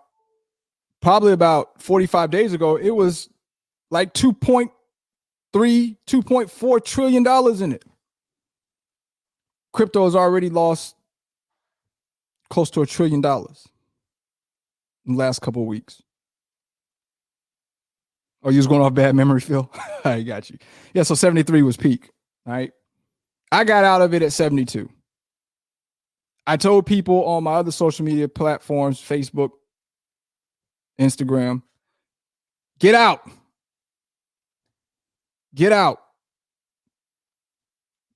probably about 45 days ago, it was like $2.4 trillion in it. Crypto has already lost close to $1 trillion in the last couple of weeks. Oh, you was going off bad memory, Phil? I got you. Yeah, so 73 was peak. All right. I got out of it at 72. I told people on my other social media platforms, Facebook, Instagram, get out. Get out.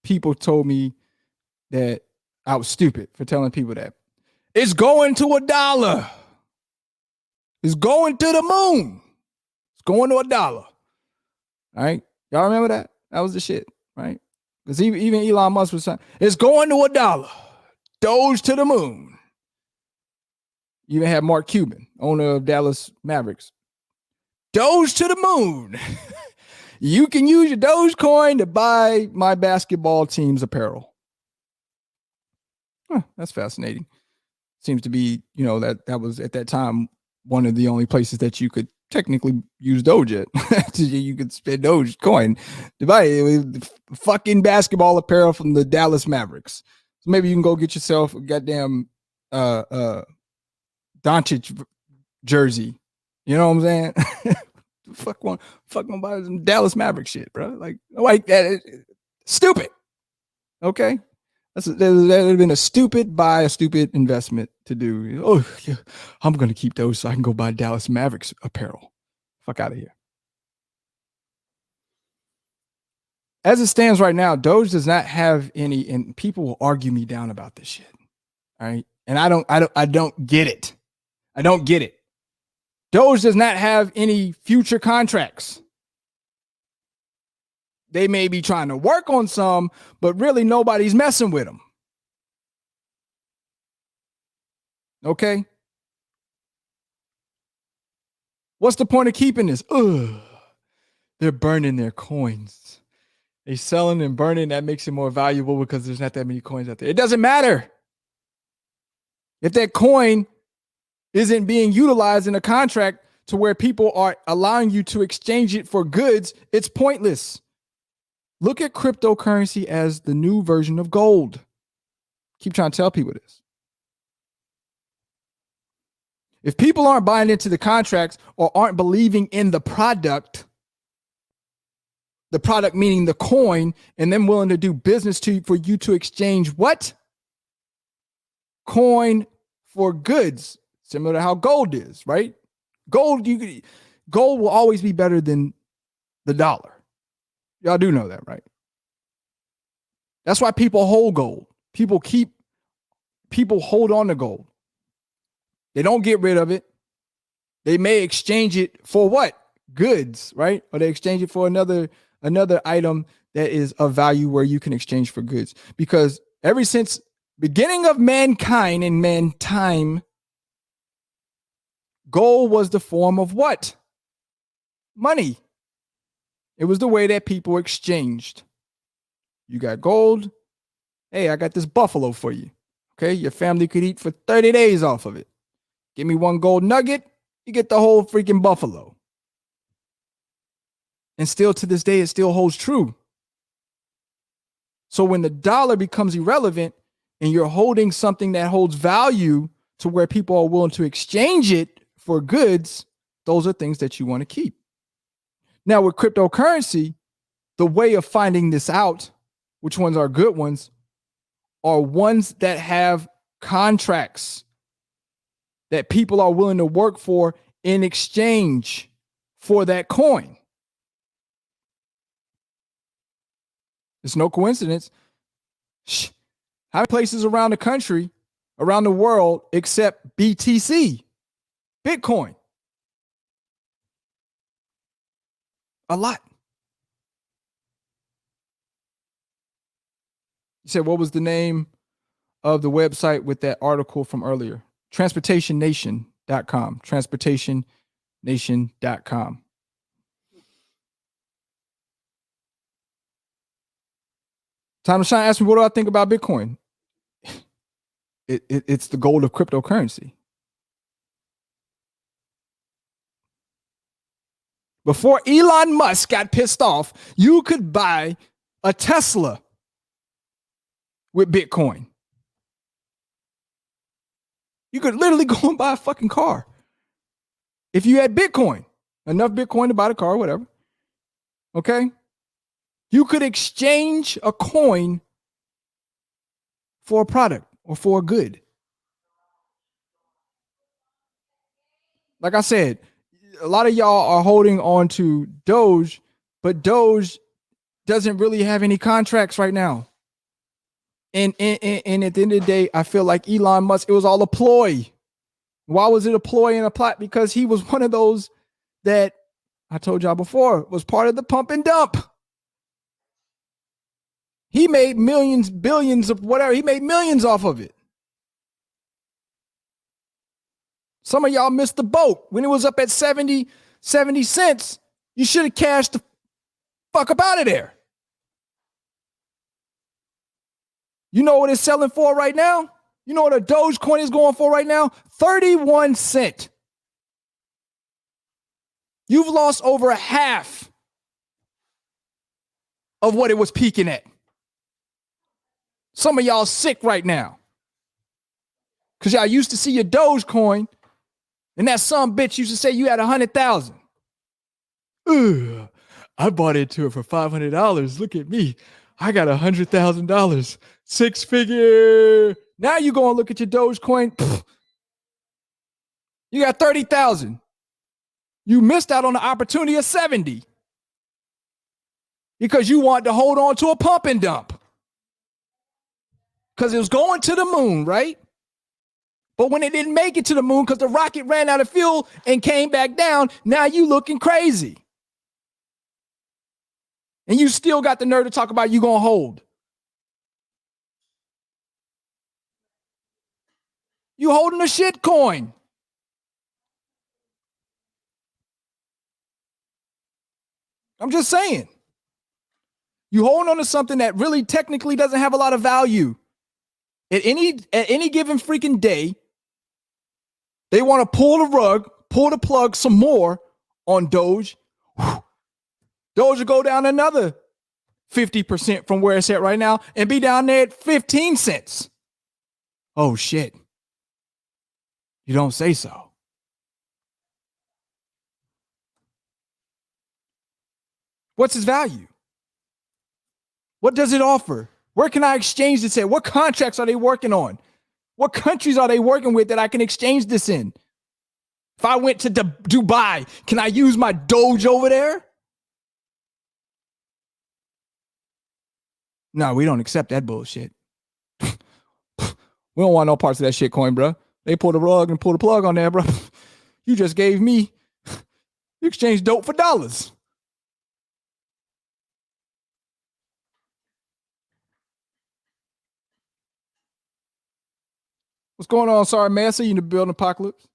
People told me that I was stupid for telling people that. It's going to $1. It's going to the moon. It's going to $1. All right. Y'all remember that? That was the shit, right? Because even Elon Musk was saying, it's going to $1. Doge to the moon. You even had Mark Cuban, owner of Dallas Mavericks. Doge to the moon. You can use your Dogecoin to buy my basketball team's apparel. Huh, that's fascinating. Seems to be, that was at that time one of the only places that you could technically use Doge at. You could spend Dogecoin to buy fucking basketball apparel from the Dallas Mavericks. So maybe you can go get yourself a goddamn Doncic jersey. You know what I'm saying? Fuck one buy some Dallas Maverick shit, bro. Like that. Stupid. Okay. That would have been a stupid investment to do. Oh, yeah, I'm going to keep those so I can go buy Dallas Mavericks apparel. Fuck out of here. As it stands right now, Doge does not have any, and people will argue me down about this shit. All right. And I don't get it. I don't get it. Doge does not have any future contracts. They may be trying to work on some, but really nobody's messing with them. Okay. What's the point of keeping this? They're burning their coins. They selling and burning. That makes it more valuable because there's not that many coins out there. It doesn't matter. If that coin isn't being utilized in a contract to where people are allowing you to exchange it for goods, it's pointless. Look at cryptocurrency as the new version of gold. Keep trying to tell people this. If people aren't buying into the contracts or aren't believing in the product meaning the coin, and then willing to do business for you to exchange what? Coin for goods, similar to how gold is, right? Gold will always be better than the dollar. Y'all do know that, right? That's why people hold gold. People hold on to gold. They don't get rid of it. They may exchange it for what? Goods, right? Or they exchange it for another item that is of value where you can exchange for goods. Because ever since beginning of mankind and man-time, gold was the form of what? Money. It was the way that people exchanged. You got gold. Hey, I got this buffalo for you. Okay, your family could eat for 30 days off of it. Give me one gold nugget, you get the whole freaking buffalo. And still to this day, it still holds true. So when the dollar becomes irrelevant and you're holding something that holds value to where people are willing to exchange it for goods, those are things that you want to keep. Now with cryptocurrency, the way of finding this out, which ones are good ones, are ones that have contracts that people are willing to work for in exchange for that coin. It's no coincidence. How many places around the country, around the world, accept BTC, Bitcoin? A lot. You said, what was the name of the website with that article from earlier? transportationnation.com. transportationnation.com. Time to shine asked me, what do I think about Bitcoin? It's the gold of cryptocurrency. Before Elon Musk got pissed off, you could buy a Tesla with Bitcoin. You could literally go and buy a fucking car. If you had Bitcoin, enough Bitcoin to buy the car, whatever. Okay? You could exchange a coin for a product or for a good. Like I said, a lot of y'all are holding on to Doge, but Doge doesn't really have any contracts right now. And at the end of the day, I feel like Elon Musk, it was all a ploy. Why was it a ploy and a plot? Because he was one of those that I told y'all before was part of the pump and dump. He made millions, billions of whatever. He made millions off of it. Some of y'all missed the boat. When it was up at 70 cents, you should have cashed the fuck up out of there. You know what it's selling for right now? You know what a Dogecoin is going for right now? 31 cents. You've lost over a half of what it was peaking at. Some of y'all sick right now. Because y'all used to see your Dogecoin, and that some bitch used to say you had 100,000. I bought into it for $500. Look at me. I got $100,000. Six figure. Now you go and look at your Dogecoin. Pfft, you got 30,000. You missed out on the opportunity of 70. because you want to hold on to a pump and dump. Because it was going to the moon, right? But when it didn't make it to the moon because the rocket ran out of fuel and came back down, now you looking crazy. And you still got the nerve to talk about you gonna hold. You holding a shit coin. I'm just saying. You holding on to something that really technically doesn't have a lot of value. At any given freaking day, they want to pull the rug, pull the plug some more on Doge. Doge will go down another 50% from where it's at right now and be down there at 15 cents. Oh, shit. You don't say so. What's its value? What does it offer? Where can I exchange this at? What contracts are they working on? What countries are they working with that I can exchange this in? If I went to Dubai, can I use my Doge over there? No, we don't accept that bullshit. We don't want no parts of that shit coin, bro. They pull the rug and pull the plug on there, bro. You just gave me, you exchanged dope for dollars. What's going on? Sorry, man. I see you in the building, Apocalypse.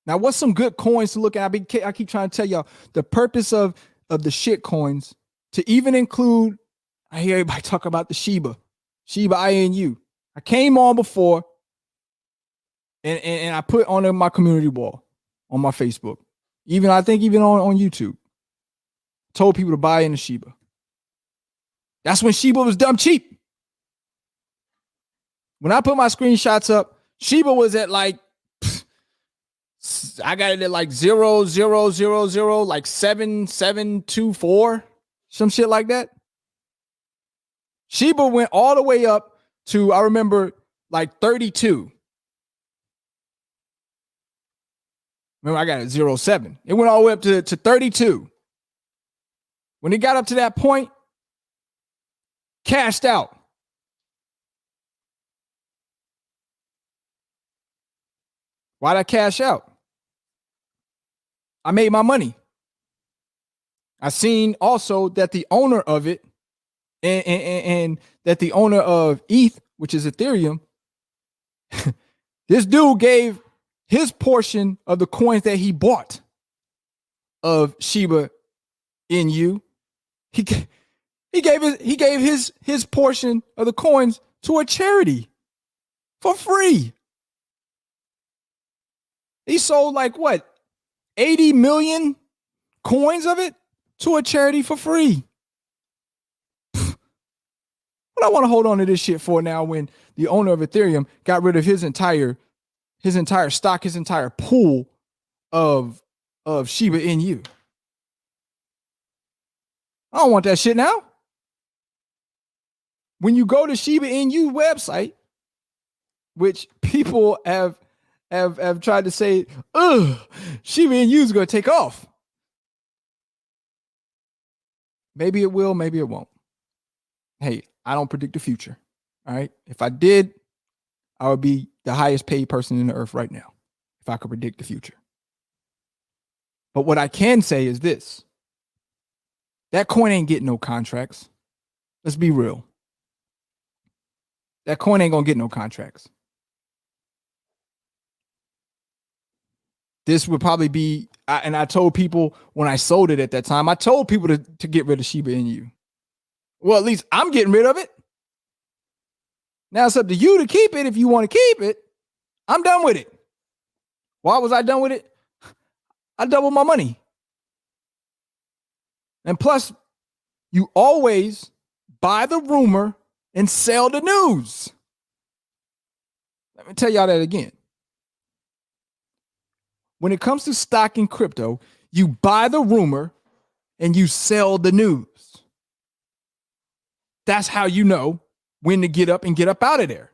Now, what's some good coins to look at? I keep trying to tell y'all the purpose of the shit coins to even include, I hear everybody talk about the Shiba INU. I came on before and I put on my community wall on my Facebook. I think even on YouTube. Told people to buy in the Shiba. That's when Shiba was dumb cheap. When I put my screenshots up, Shiba was at like, I got it at like 0.000 like 7724, some shit like that. Shiba went all the way up to, I remember, like 32. Remember, I got it 0.7. It went all the way up to 32. When it got up to that point, cashed out. Why'd I cash out? I made my money. I seen also that the owner of it and that the owner of ETH, which is Ethereum, this dude gave his portion of the coins that he bought of Shiba Inu. He gave his portion of the coins to a charity for free. He sold like what? 80 million coins of it to a charity for free. What I want to hold on to this shit for now when the owner of Ethereum got rid of his entire stock, his entire pool of Shiba Inu. I don't want that shit now. When you go to Shiba Inu website, which people have tried to say, Shiba Inu is going to take off. Maybe it will, maybe it won't. Hey, I don't predict the future. All right. If I did, I would be the highest paid person in the earth right now, if I could predict the future. But what I can say is this. That coin ain't getting no contracts. Let's be real. That coin ain't going to get no contracts. This would probably be, and I told people when I sold it at that time, I told people to get rid of Shiba Inu. Well, at least I'm getting rid of it. Now it's up to you to keep it if you want to keep it. I'm done with it. Why was I done with it? I doubled my money. And plus, you always buy the rumor and sell the news. Let me tell y'all that again. When it comes to stock in crypto, you buy the rumor and you sell the news. That's how you know when to get up and get up out of there.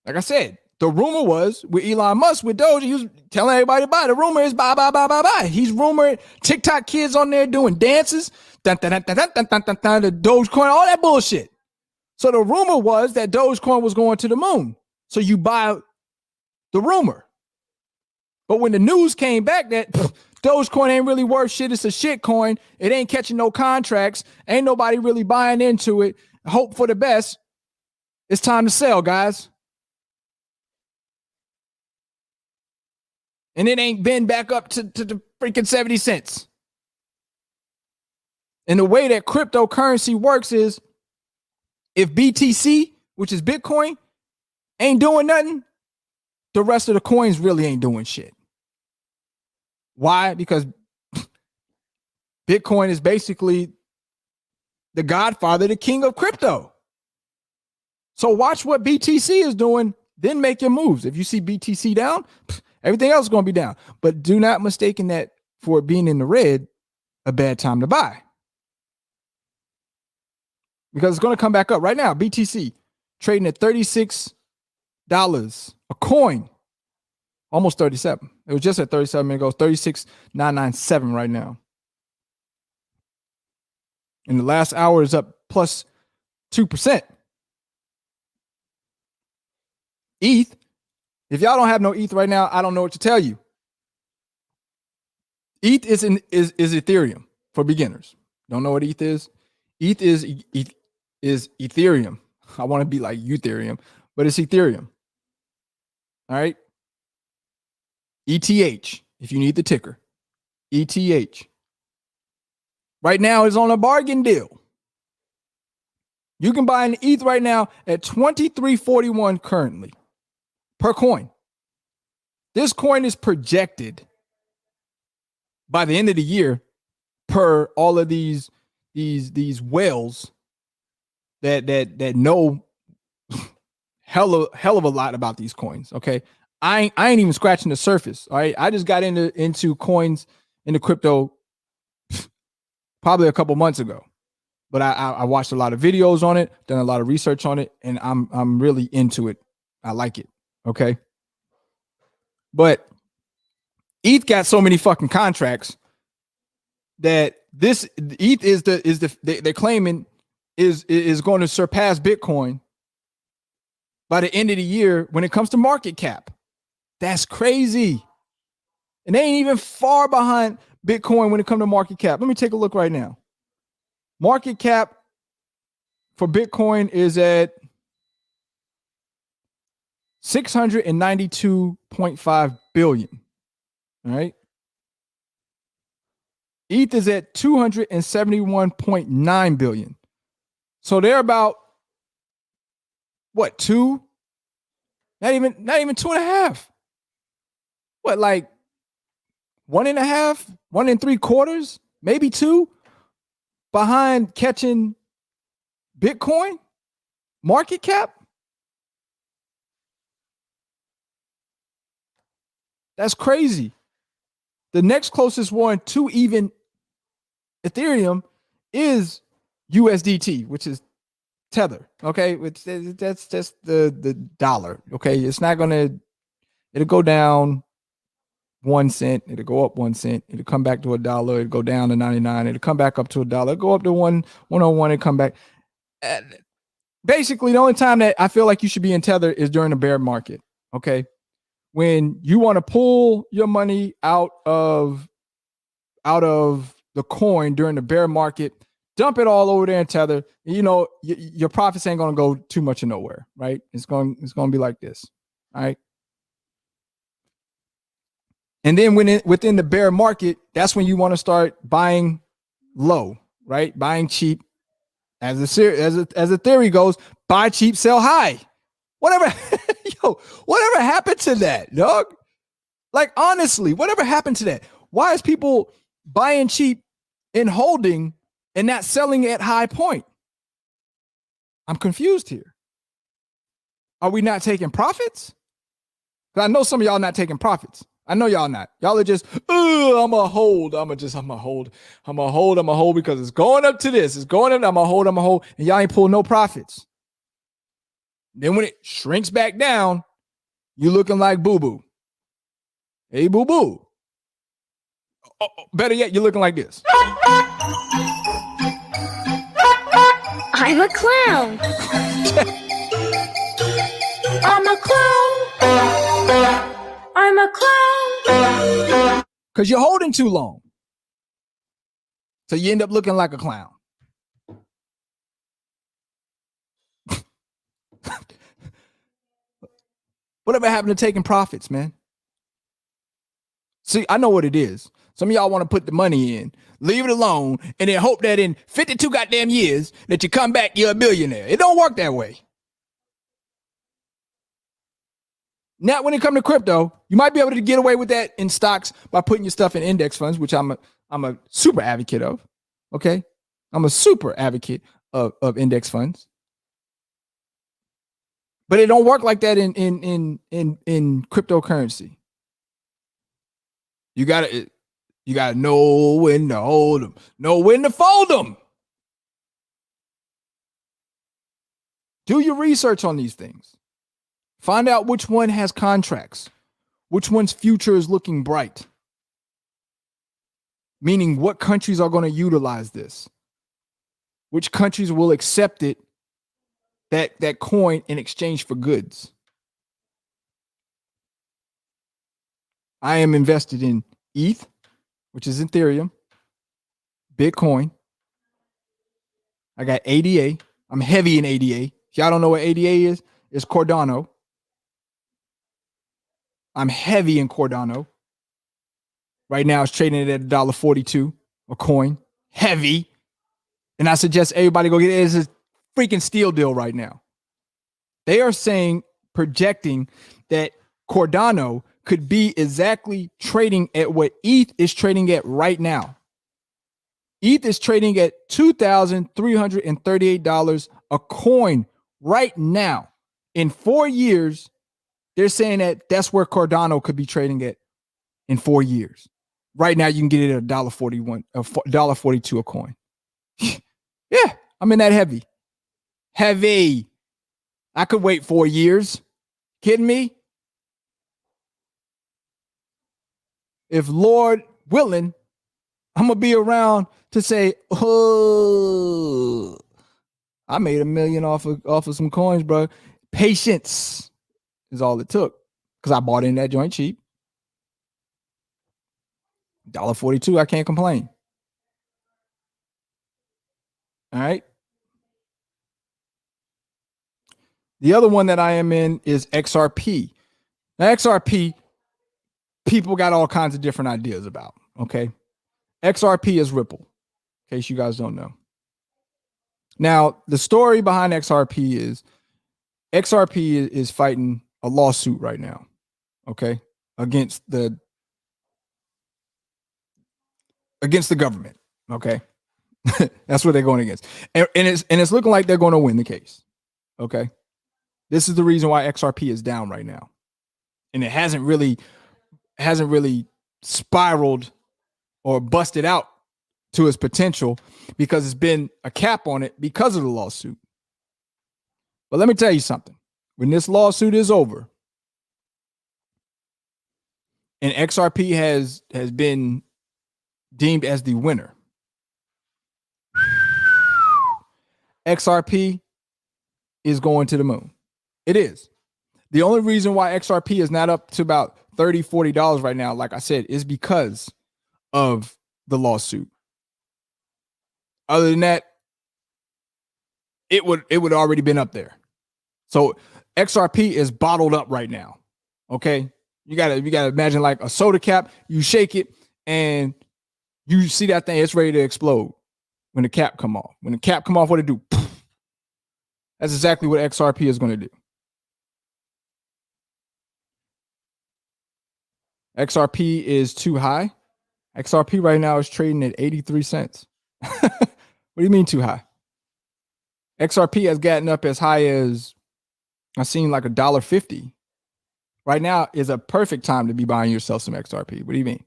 Like I said, the rumor was with Elon Musk, with Doge, he was telling everybody to buy. The rumor is buy, buy, buy, buy, buy. He's rumored TikTok kids on there doing dances, dun, dun, dun, dun, dun, dun, dun, dun, the Dogecoin, all that bullshit. So the rumor was that Dogecoin was going to the moon. So you buy the rumor. But when the news came back that Dogecoin ain't really worth shit, it's a shit coin, it ain't catching no contracts, ain't nobody really buying into it, hope for the best, it's time to sell, guys. And it ain't been back up to the freaking 70 cents. And the way that cryptocurrency works is if BTC, which is Bitcoin, ain't doing nothing, the rest of the coins really ain't doing shit. Why? Because Bitcoin is basically the godfather, the king of crypto. So watch what BTC is doing, then make your moves. If you see BTC down, everything else is going to be down. But do not mistake that for it being in the red, a bad time to buy. Because it's going to come back up right now. BTC trading at $36 a coin. Almost 37. It was just at 37 minutes ago. 36,997 right now. In the last hour is up plus 2%. ETH. If y'all don't have no ETH right now, I don't know what to tell you. ETH is Ethereum for beginners. Don't know what ETH is? ETH is Ethereum. I want to be like Ethereum, but it's Ethereum. All right. ETH, if you need the ticker. ETH. Right now is on a bargain deal. You can buy an ETH right now at $23.41 currently per coin. This coin is projected by the end of the year, per all of these whales that know hell of a lot about these coins. Okay. I ain't even scratching the surface. All right. I just got into coins, into crypto probably a couple months ago. But I watched a lot of videos on it, done a lot of research on it, and I'm really into it. I like it. Okay. But ETH got so many fucking contracts that this ETH they're claiming is going to surpass Bitcoin by the end of the year when it comes to market cap. That's crazy. And they ain't even far behind Bitcoin when it comes to market cap. Let me take a look right now. Market cap for Bitcoin is at 692.5 billion. All right. ETH is at 271.9 billion. So they're about what, two? Not even 2.5. What, like 1.5, 1 3/4, maybe 2 behind catching Bitcoin market cap? That's crazy. The next closest one to even Ethereum is USDT, which is Tether. Okay, that's just the dollar. Okay, it's not gonna. It'll go down 1 cent. It'll go up 1 cent. It'll come back to $1. It'll go down to 99. It'll come back up to $1. It'll go up to 101 and come back. Basically, the only time that I feel like you should be in Tether is during the bear market. Okay. When you want to pull your money out of the coin during the bear market, dump it all over there in Tether. You know, your profits ain't going to go too much of nowhere, right? It's going to be like this. All right. And then within the bear market, that's when you want to start buying low, right? Buying cheap. As a theory goes, buy cheap, sell high. Whatever happened to that, dog? Like, honestly, whatever happened to that? Why is people buying cheap and holding and not selling at high point? I'm confused here. Are we not taking profits? Because I know some of y'all not taking profits. I know y'all not. Y'all are just, I'm a hold because it's going up to this. It's going up. I'm a hold. And y'all ain't pull no profits. Then when it shrinks back down, you looking like boo-boo. Hey, boo-boo. Better yet, you're looking like this. I'm a clown. I'm a clown. I'm a clown. Because you're holding too long. So you end up looking like a clown. Whatever happened to taking profits, man? See, I know what it is. Some of y'all want to put the money in, leave it alone, and then hope that in 52 goddamn years that you come back, you're a billionaire. It don't work that way. Now, when it comes to crypto, you might be able to get away with that in stocks by putting your stuff in index funds, which I'm a super advocate of. Okay, I'm a super advocate of index funds, but it don't work like that in cryptocurrency. You gotta know when to hold them, know when to fold them. Do your research on these things. Find out which one has contracts, which one's future is looking bright. Meaning, what countries are going to utilize this? Which countries will accept it, that coin in exchange for goods? I am invested in ETH, which is Ethereum, Bitcoin. I got ADA. I'm heavy in ADA. If y'all don't know what ADA is, it's Cardano. I'm heavy in Cardano. Right now, it's trading at $1.42 a coin. Heavy. And I suggest everybody go get it. It's a freaking steal deal right now. They are projecting that Cardano could be exactly trading at what ETH is trading at right now. ETH is trading at $2,338 a coin right now. In 4 years, they're saying that that's where Cardano could be trading at in 4 years. Right now, you can get it at $1.42 a coin. Yeah, I'm in that heavy. Heavy. I could wait 4 years. Kidding me? If Lord willing, I'm going to be around to say, oh, I made $1 million off of some coins, bro. Patience is all it took because I bought in that joint cheap. $1.42, I can't complain. All right. The other one that I am in is XRP. Now, XRP, people got all kinds of different ideas about. Okay. XRP is Ripple, in case you guys don't know. Now, the story behind XRP is fighting a lawsuit right now. Okay. Against the government. Okay. That's what they're going against. And it's looking like they're going to win the case. Okay. This is the reason why XRP is down right now. And it hasn't really spiraled or busted out to its potential because it's been a cap on it because of the lawsuit. But let me tell you something. When this lawsuit is over and XRP has been deemed as the winner, XRP is going to the moon. It is. The only reason why XRP is not up to about $30, $40 right now, like I said, is because of the lawsuit. Other than that, it would already been up there. So XRP is bottled up right now. Okay. You gotta imagine like a soda cap, you shake it and you see that thing, it's ready to explode when the cap come off. When the cap come off, what it do? That's exactly what XRP is going to do. XRP is too high. XRP right now is trading at 83 cents. What do you mean too high? XRP has gotten up as high as I've seen like $1.50. Right now is a perfect time to be buying yourself some XRP. What do you mean?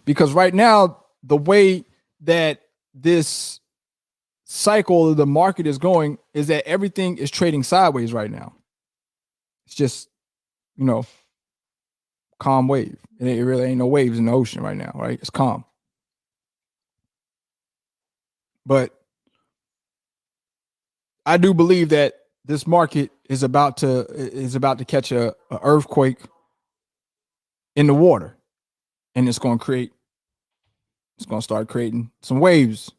Because right now, the way that this cycle of the market is going is that everything is trading sideways right now. It's just, calm wave. It really ain't no waves in the ocean right now, right? It's calm. But I do believe that this market is about to catch a earthquake in the water, and it's going to start creating some waves,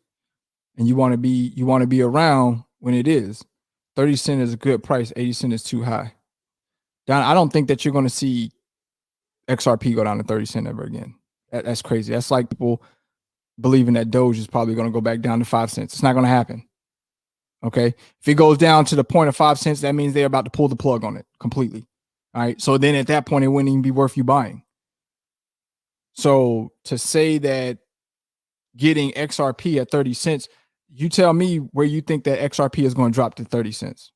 and you want to be around when it is. 30 cents is a good price. 80 cents is too high. Don, I don't think that you're going to see XRP go down to 30 cents ever again. That's crazy. That's like people believing that Doge is probably going to go back down to 5 cents. It's not going to happen. Okay. If it goes down to the point of 5 cents, that means they're about to pull the plug on it completely. All right. So then at that point, it wouldn't even be worth you buying. So to say that getting XRP at 30 cents, you tell me where you think that XRP is going to drop to 30 cents.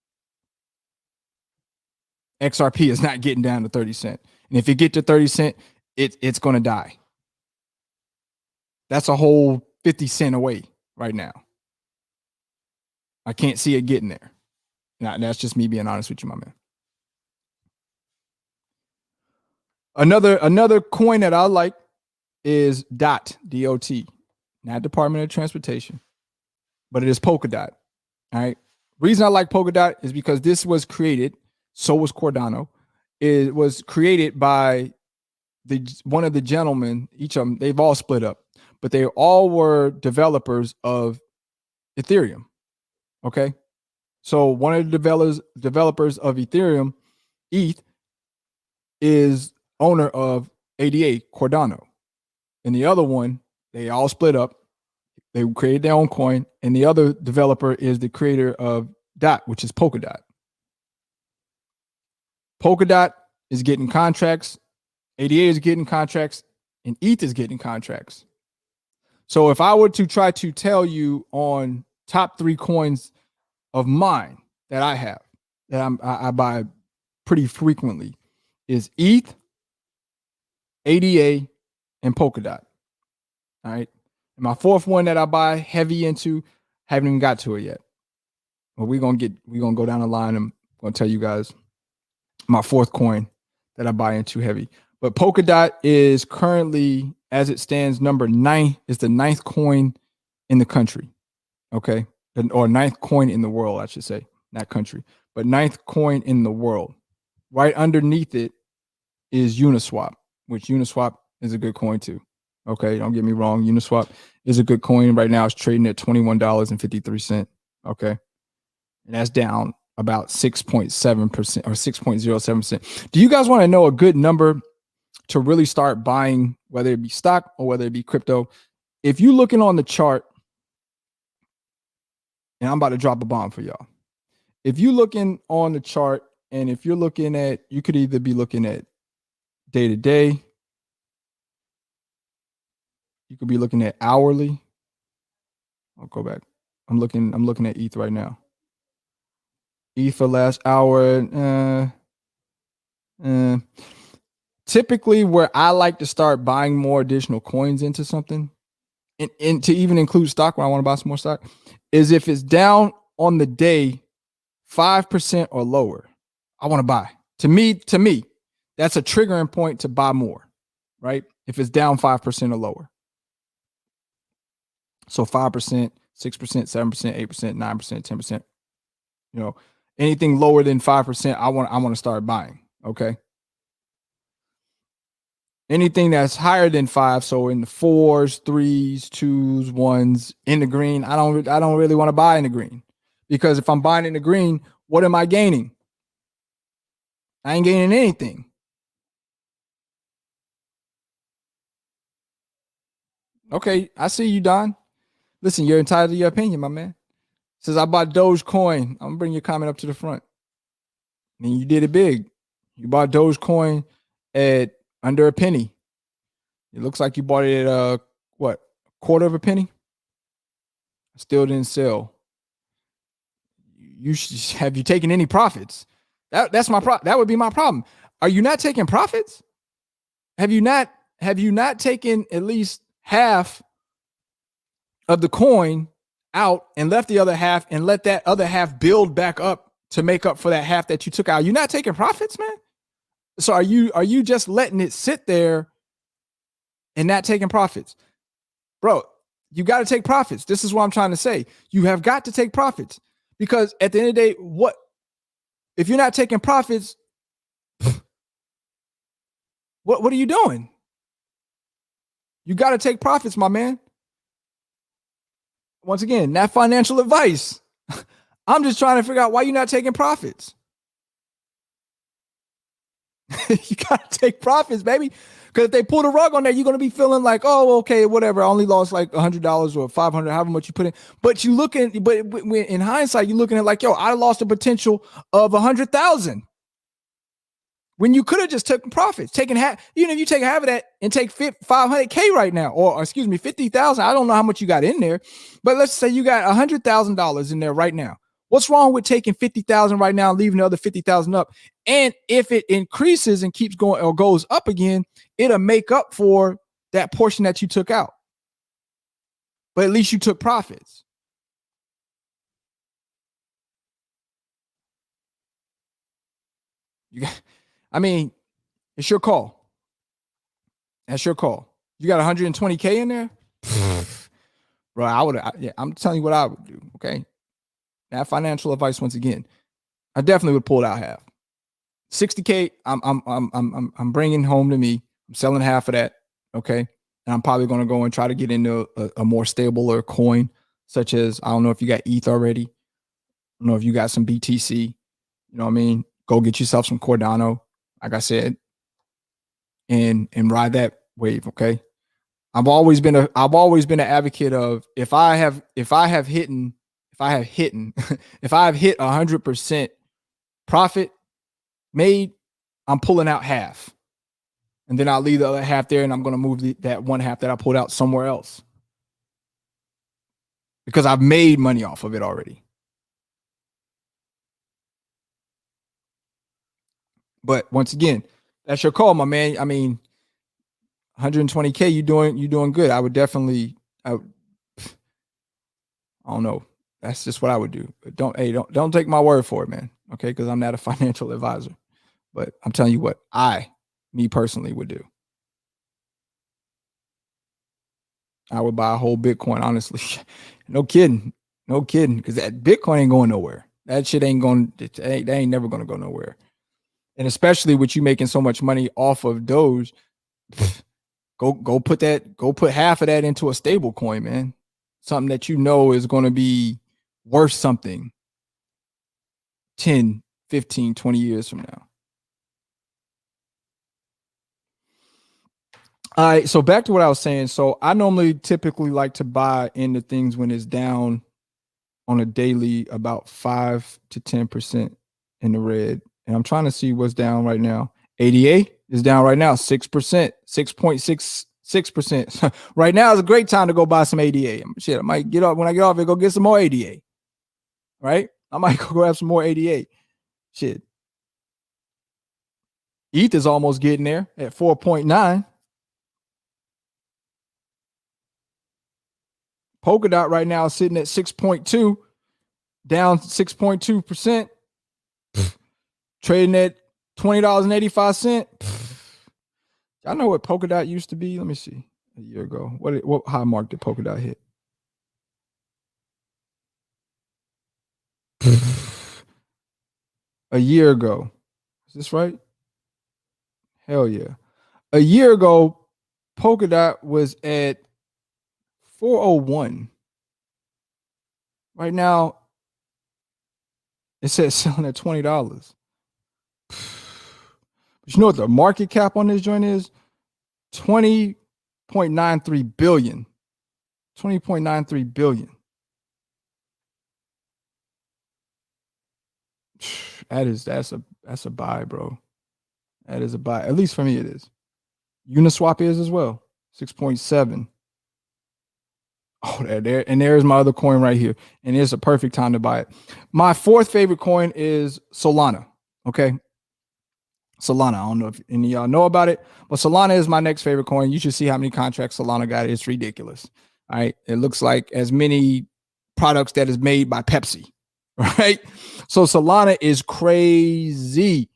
XRP is not getting down to 30 cents. And if it get to 30 cents, it's going to die. That's a whole 50 cents away right now. I can't see it getting there. Now, that's just me being honest with you, my man. Another coin that I like is DOT, D-O-T, not Department of Transportation, but it is Polkadot. All right. Reason I like Polkadot is because this was created, so was Cardano. It was created by one of the gentlemen, each of them, they've all split up, but they all were developers of Ethereum. Okay. So one of the developers of Ethereum, ETH, is owner of ADA, Cardano. And the other one, they all split up. They created their own coin. And the other developer is the creator of DOT, which is Polkadot. Polkadot is getting contracts. ADA is getting contracts. And ETH is getting contracts. So if I were to try to tell you on top 3 coins of mine that I have, that I buy pretty frequently, is ETH, ADA, and Polkadot. All right. And my 4th one that I buy heavy into, haven't even got to it yet. But we're gonna go down the line. I'm gonna tell you guys my 4th coin that I buy into heavy. But Polkadot is currently, as it stands, number 9, is the 9th coin in the country. Okay. Or 9th coin in the world, I should say. Not country, but 9th coin in the world. Right underneath it is Uniswap, which Uniswap is a good coin too. Okay, don't get me wrong. Uniswap is a good coin. Right now it's trading at $21.53. Okay. And that's down about 6.7% or 6.07%. Do you guys want to know a good number to really start buying, whether it be stock or whether it be crypto? If you're looking on the chart, and I'm about to drop a bomb for y'all. If you're looking on the chart, and if you're looking at, you could either be looking at day to day, you could be looking at hourly. I'll go back. I'm looking at ETH right now. ETH for last hour. Typically, where I like to start buying more additional coins into something, and to even include stock when I want to buy some more stock, is if it's down on the day 5% or lower, I want to buy. To me, that's a triggering point to buy more, right? If it's down 5% or lower. So 5%, 6%, 7%, 8%, 9%, 10%. Anything lower than 5%, I want to start buying. Okay. Anything that's higher than 5, so in the 4s, 3s, 2s, 1s, in the green, I don't really want to buy in the green, because if I'm buying in the green, what am I gaining? I ain't gaining anything. Okay, I see you, Don. Listen, you're entitled to your opinion, my man. Says I bought Dogecoin. I'm gonna bring your comment up to the front. I mean, you did it big. You bought Dogecoin at under a penny. It looks like you bought it at what, quarter of a penny? Still didn't sell. Have you taken any profits? That's my problem. That would be my problem. Are you not taking profits? Have you not taken at least half of the coin out and left the other half and let that other half build back up to make up for that half that you took out. You're not taking profits, man. So are you just letting it sit there and not taking profits? Bro, you got to take profits. This is what I'm trying to say. You have got to take profits, because at the end of the day, what if you're not taking profits? What are you doing? You got to take profits, my man. Once again, not financial advice. I'm just trying to figure out why you're not taking profits. You got to take profits, baby. Because if they pull the rug on that, you're going to be feeling like, oh, okay, whatever. I only lost like $100 or $500, however much you put in. But in hindsight, you're looking at like, yo, I lost a potential of 100,000. When you could have just taken profits, taken half, even if you take half of that and take 500K right now, or excuse me, 50,000. I don't know how much you got in there, but let's say you got $100,000 in there right now. What's wrong with taking 50,000 right now and leaving the other 50,000 up? And if it increases and keeps going or goes up again, it'll make up for that portion that you took out. But at least you took profits. I mean, it's your call. That's your call. You got 120K in there? Bro, I'm telling you what I would do, okay? That financial advice once again. I definitely would pull out half. 60K, I'm bringing home to me. I'm selling half of that, okay? And I'm probably going to go and try to get into a more stable or coin, such as, I don't know if you got ETH already. I don't know if you got some BTC. You know what I mean? Go get yourself some Cardano, like I said, and ride that wave, okay? I've always been an advocate of if I have hit 100% profit made, I'm pulling out half. And then I'll leave the other half there, and I'm going to move that one half that I pulled out somewhere else, because I've made money off of it already. But once again, that's your call, my man. I mean, 120K, you doing good. I don't know. That's just what I would do. But don't take my word for it, man. Okay, because I'm not a financial advisor. But I'm telling you what me personally would do. I would buy a whole Bitcoin, honestly. No kidding. Because that Bitcoin ain't going nowhere. That shit ain't going. They ain't never going to go nowhere. And especially with you making so much money off of Doge, go put half of that into a stable coin, man. Something that you know is going to be worth something 10, 15, 20 years from now. All right, so back to what I was saying. So I typically like to buy into things when it's down on a daily about 5 to 10% in the red. And I'm trying to see what's down right now. ADA is down right now, 6%, 6.66%. Right now is a great time to go buy some ADA. Shit, I might get off when I get off and go get some more ADA. Right? I might go grab some more ADA. Shit. ETH is almost getting there at 4.9. Polkadot right now is sitting at 6.2, down 6.2%. Trading at $20.85. I know what Polkadot used to be. Let me see. A year ago. What high mark did Polkadot hit? A year ago. Is this right? Hell yeah. A year ago, Polkadot was at 401. Right now, it says selling at $20. But you know what the market cap on this joint is? 20.93 billion. 20.93 billion. That's a buy, bro. That is a buy. At least for me, it is. Uniswap is as well. 6.7. Oh, there's my other coin right here. And it's a perfect time to buy it. My fourth favorite coin is Solana. Okay. Solana. I don't know if any of y'all know about it, but Solana is my next favorite coin. You should see how many contracts Solana got. It's ridiculous. All right. It looks like as many products that is made by Pepsi, right? So Solana is crazy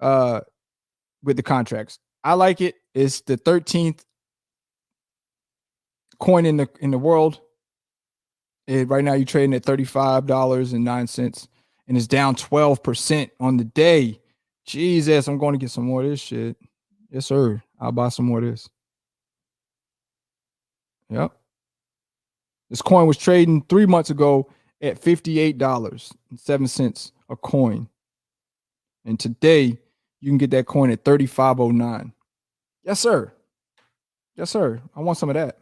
with the contracts. I like it. It's the 13th coin in the world. Right now you're trading at $35.09 and it's down 12% on the day. Jesus, I'm going to get some more of this shit. Yes, sir. I'll buy some more of this. Yep. This coin was trading 3 months ago at $58.07 a coin. And today you can get that coin at $35.09. Yes, sir. Yes, sir. I want some of that.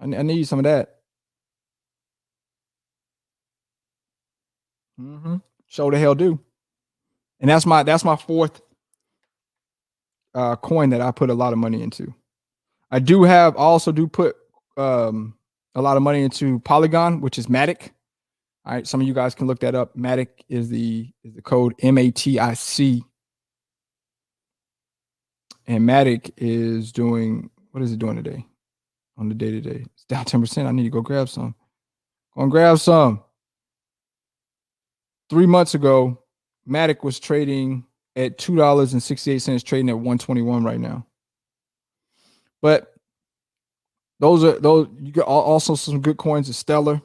I need some of that. Mm-hmm. Show the hell do. And that's my fourth coin that I put a lot of money into. I also put a lot of money into Polygon, which is Matic. All right, some of you guys can look that up. Matic is the code MATIC. And Matic is doing, what is it doing today? On the day today, it's down 10%. I need to go grab some. Go and grab some. 3 months ago, Matic was trading at $2.68, trading at 121 right now. But those you got also some good coins of Stellar,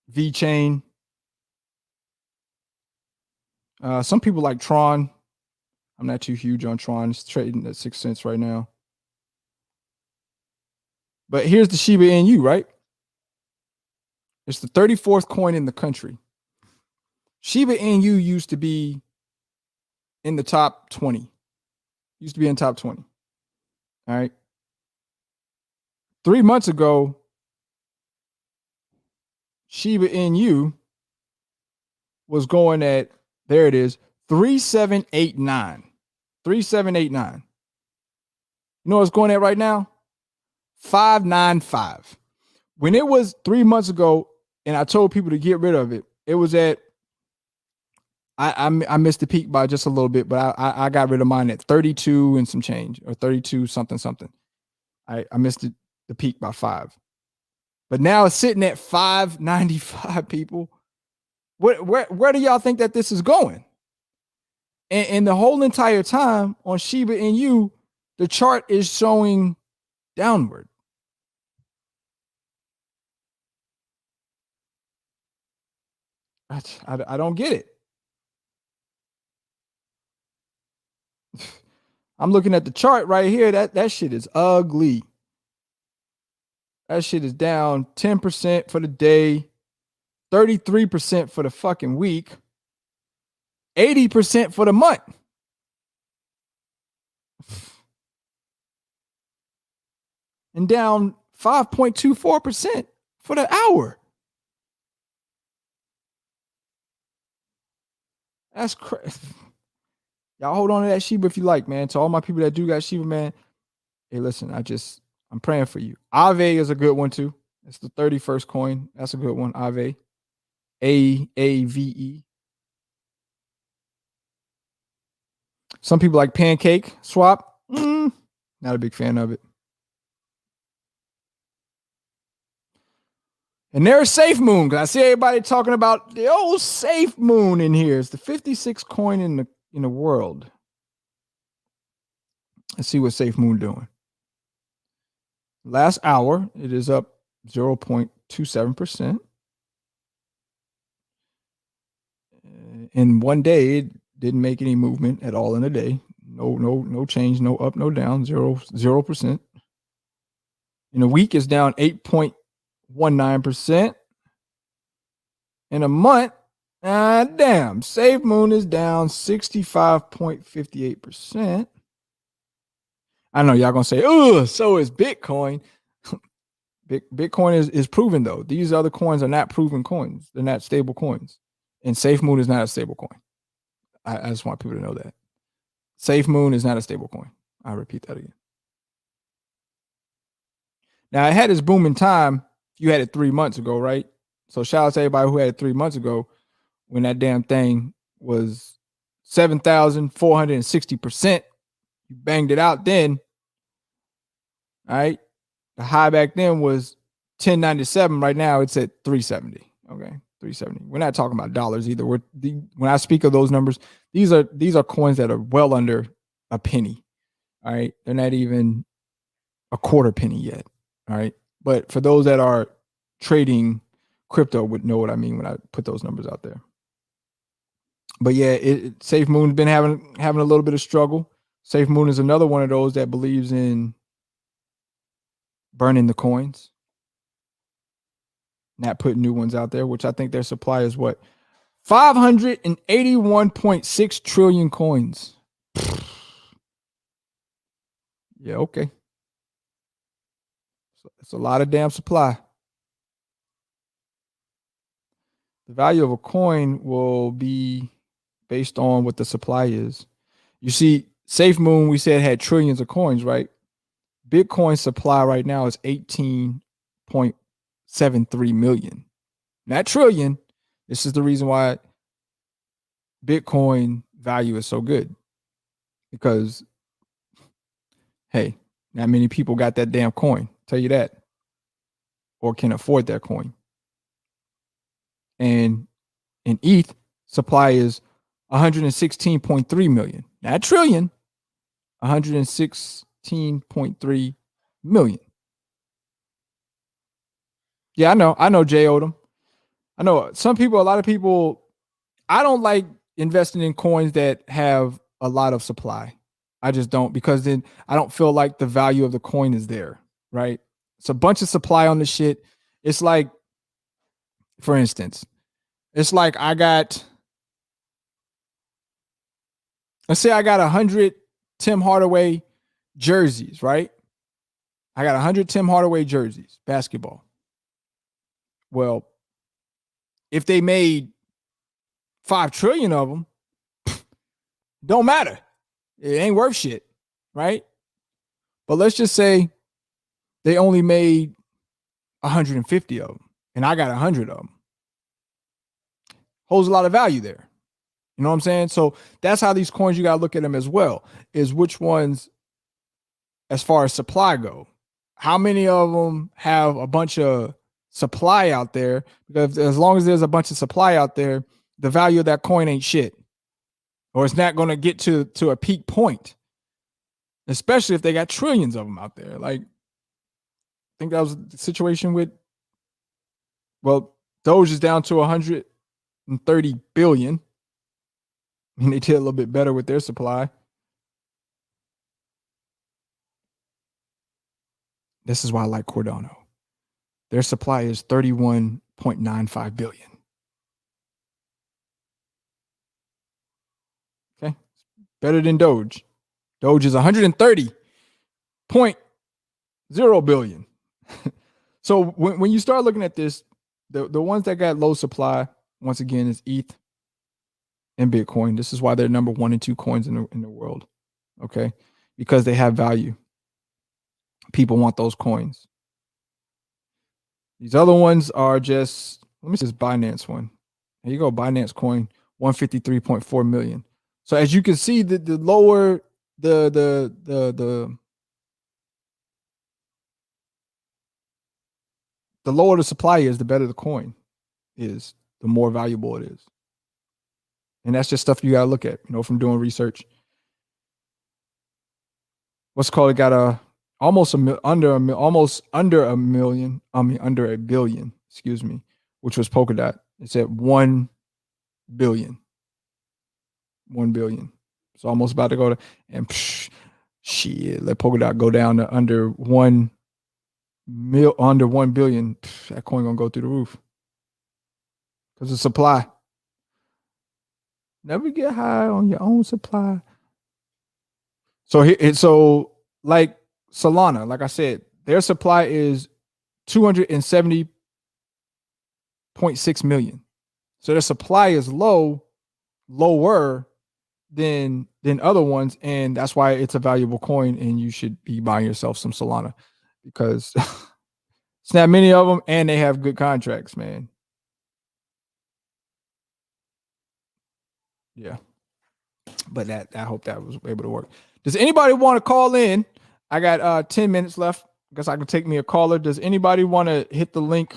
V-Chain. Some people like Tron. I'm not too huge on Tron. It's trading at 6 cents right now. But here's the Shiba Inu, right? It's the 34th coin in the country. Shiba Inu used to be in the top 20. Used to be in top 20. All right. 3 months ago, Shiba Inu was going at, there it is, 3789. 3789. You know what's going at right now? 595. When it was 3 months ago, and I told people to get rid of it, it was at, I missed the peak by just a little bit, but I got rid of mine at 32 and some change, or 32 something. I missed the peak by 5. But now it's sitting at 595, people. Where do y'all think that this is going? And the whole entire time on Shiba Inu, the chart is showing downward. I don't get it. I'm looking at the chart right here. That shit is ugly. That shit is down 10% for the day, 33% for the fucking week, 80% for the month. And down 5.24% for the hour. That's crazy. Y'all hold on to that Shiba if you like, man. To all my people that do got Shiba, man. Hey, listen, I'm praying for you. Aave is a good one too. It's the 31st coin. That's a good one. Aave. AAVE. Some people like Pancake Swap. Not a big fan of it. And there's Safe Moon, because I see everybody talking about the old Safe Moon in here. It's the 56th coin in the world. Let's see what Safe Moon doing. Last hour, it is up 0.27%. In one day, it didn't make any movement at all in a day. No change, no up, no down, 0%. In a week, it's down 8.19%. In a month, damn, Safe Moon is down 65.58%. I know y'all gonna say, oh, so is Bitcoin. Bitcoin is proven though. These other coins are not proven coins. They're not stable coins. And Safe Moon is not a stable coin. I just want people to know that. Safe Moon is not a stable coin. I'll repeat that again. Now, it had its booming time. You had it 3 months ago, right? So shout out to everybody who had it 3 months ago when that damn thing was 7,460%. You banged it out then. All right. The high back then was 1097 right now. It's at 370. Okay, 370. We're not talking about dollars either. When I speak of those numbers, these are coins that are well under a penny. All right, they're not even a quarter penny yet. All right, but for those that are trading crypto would know what I mean when I put those numbers out there. But yeah, Safe Moon's been having a little bit of struggle. Safe Moon is another one of those that believes in burning the coins, not putting new ones out there, which I think their supply is what? 581.6 trillion coins. Yeah, okay. So it's a lot of damn supply. The value of a coin will be based on what the supply is. You see, Safe Moon, we said, had trillions of coins, right? Bitcoin supply right now is 18.73 million. Not trillion. This is the reason why Bitcoin value is so good. Because, hey, not many people got that damn coin. Tell you that. Or can afford that coin. And in ETH, supply is 116.3 million. Not trillion. 116.3 million. Yeah, I know Jay Odom. I know a lot of people, I don't like investing in coins that have a lot of supply. I just don't, because then I don't feel like the value of the coin is there, right? It's a bunch of supply on the shit. It's like, for instance, it's like let's say I got 100 Tim Hardaway jerseys, right? I got 100 Tim Hardaway jerseys, basketball. Well, if they made 5 trillion of them, don't matter. It ain't worth shit, right? But let's just say they only made 150 of them, and I got 100 of them. Holds a lot of value there. You know what I'm saying? So that's how these coins, you got to look at them as well, is which ones, as far as supply go, how many of them have a bunch of supply out there? Because as long as there's a bunch of supply out there, the value of that coin ain't shit, or it's not going to get to a peak point, especially if they got trillions of them out there. Like, I think that was the situation with, well, Doge is down to 130 billion. And they did a little bit better with their supply. This is why I like Cardano. Their supply is 31.95 billion. Okay. Better than Doge. Doge is 130.0 billion. So when you start looking at this, the ones that got low supply, once again, is ETH and Bitcoin. This is why they're number 1 and 2 coins in the world. Okay. Because they have value. People want those coins. These other ones are just, let me see this Binance one. Here you go, Binance coin, 153.4 million. So as you can see, the lower the lower the supply is, the better the coin is, the more valuable it is. And that's just stuff you got to look at, from doing research. What's called, it got almost under a billion, excuse me, which was Polkadot. It's at 1 billion. 1 billion. It's almost about to go to, and shit, let Polkadot go down to under 1 billion. That coin gonna go through the roof. Because of supply. Never get high on your own supply. So like Solana, like I said, their supply is 270.6 million. So their supply is lower than other ones, and that's why it's a valuable coin, and you should be buying yourself some Solana, because it's not many of them, and they have good contracts, man. Yeah. But I hope that was able to work. Does anybody want to call in? I got 10 minutes left. I guess I can take me a caller. Does anybody want to hit the link?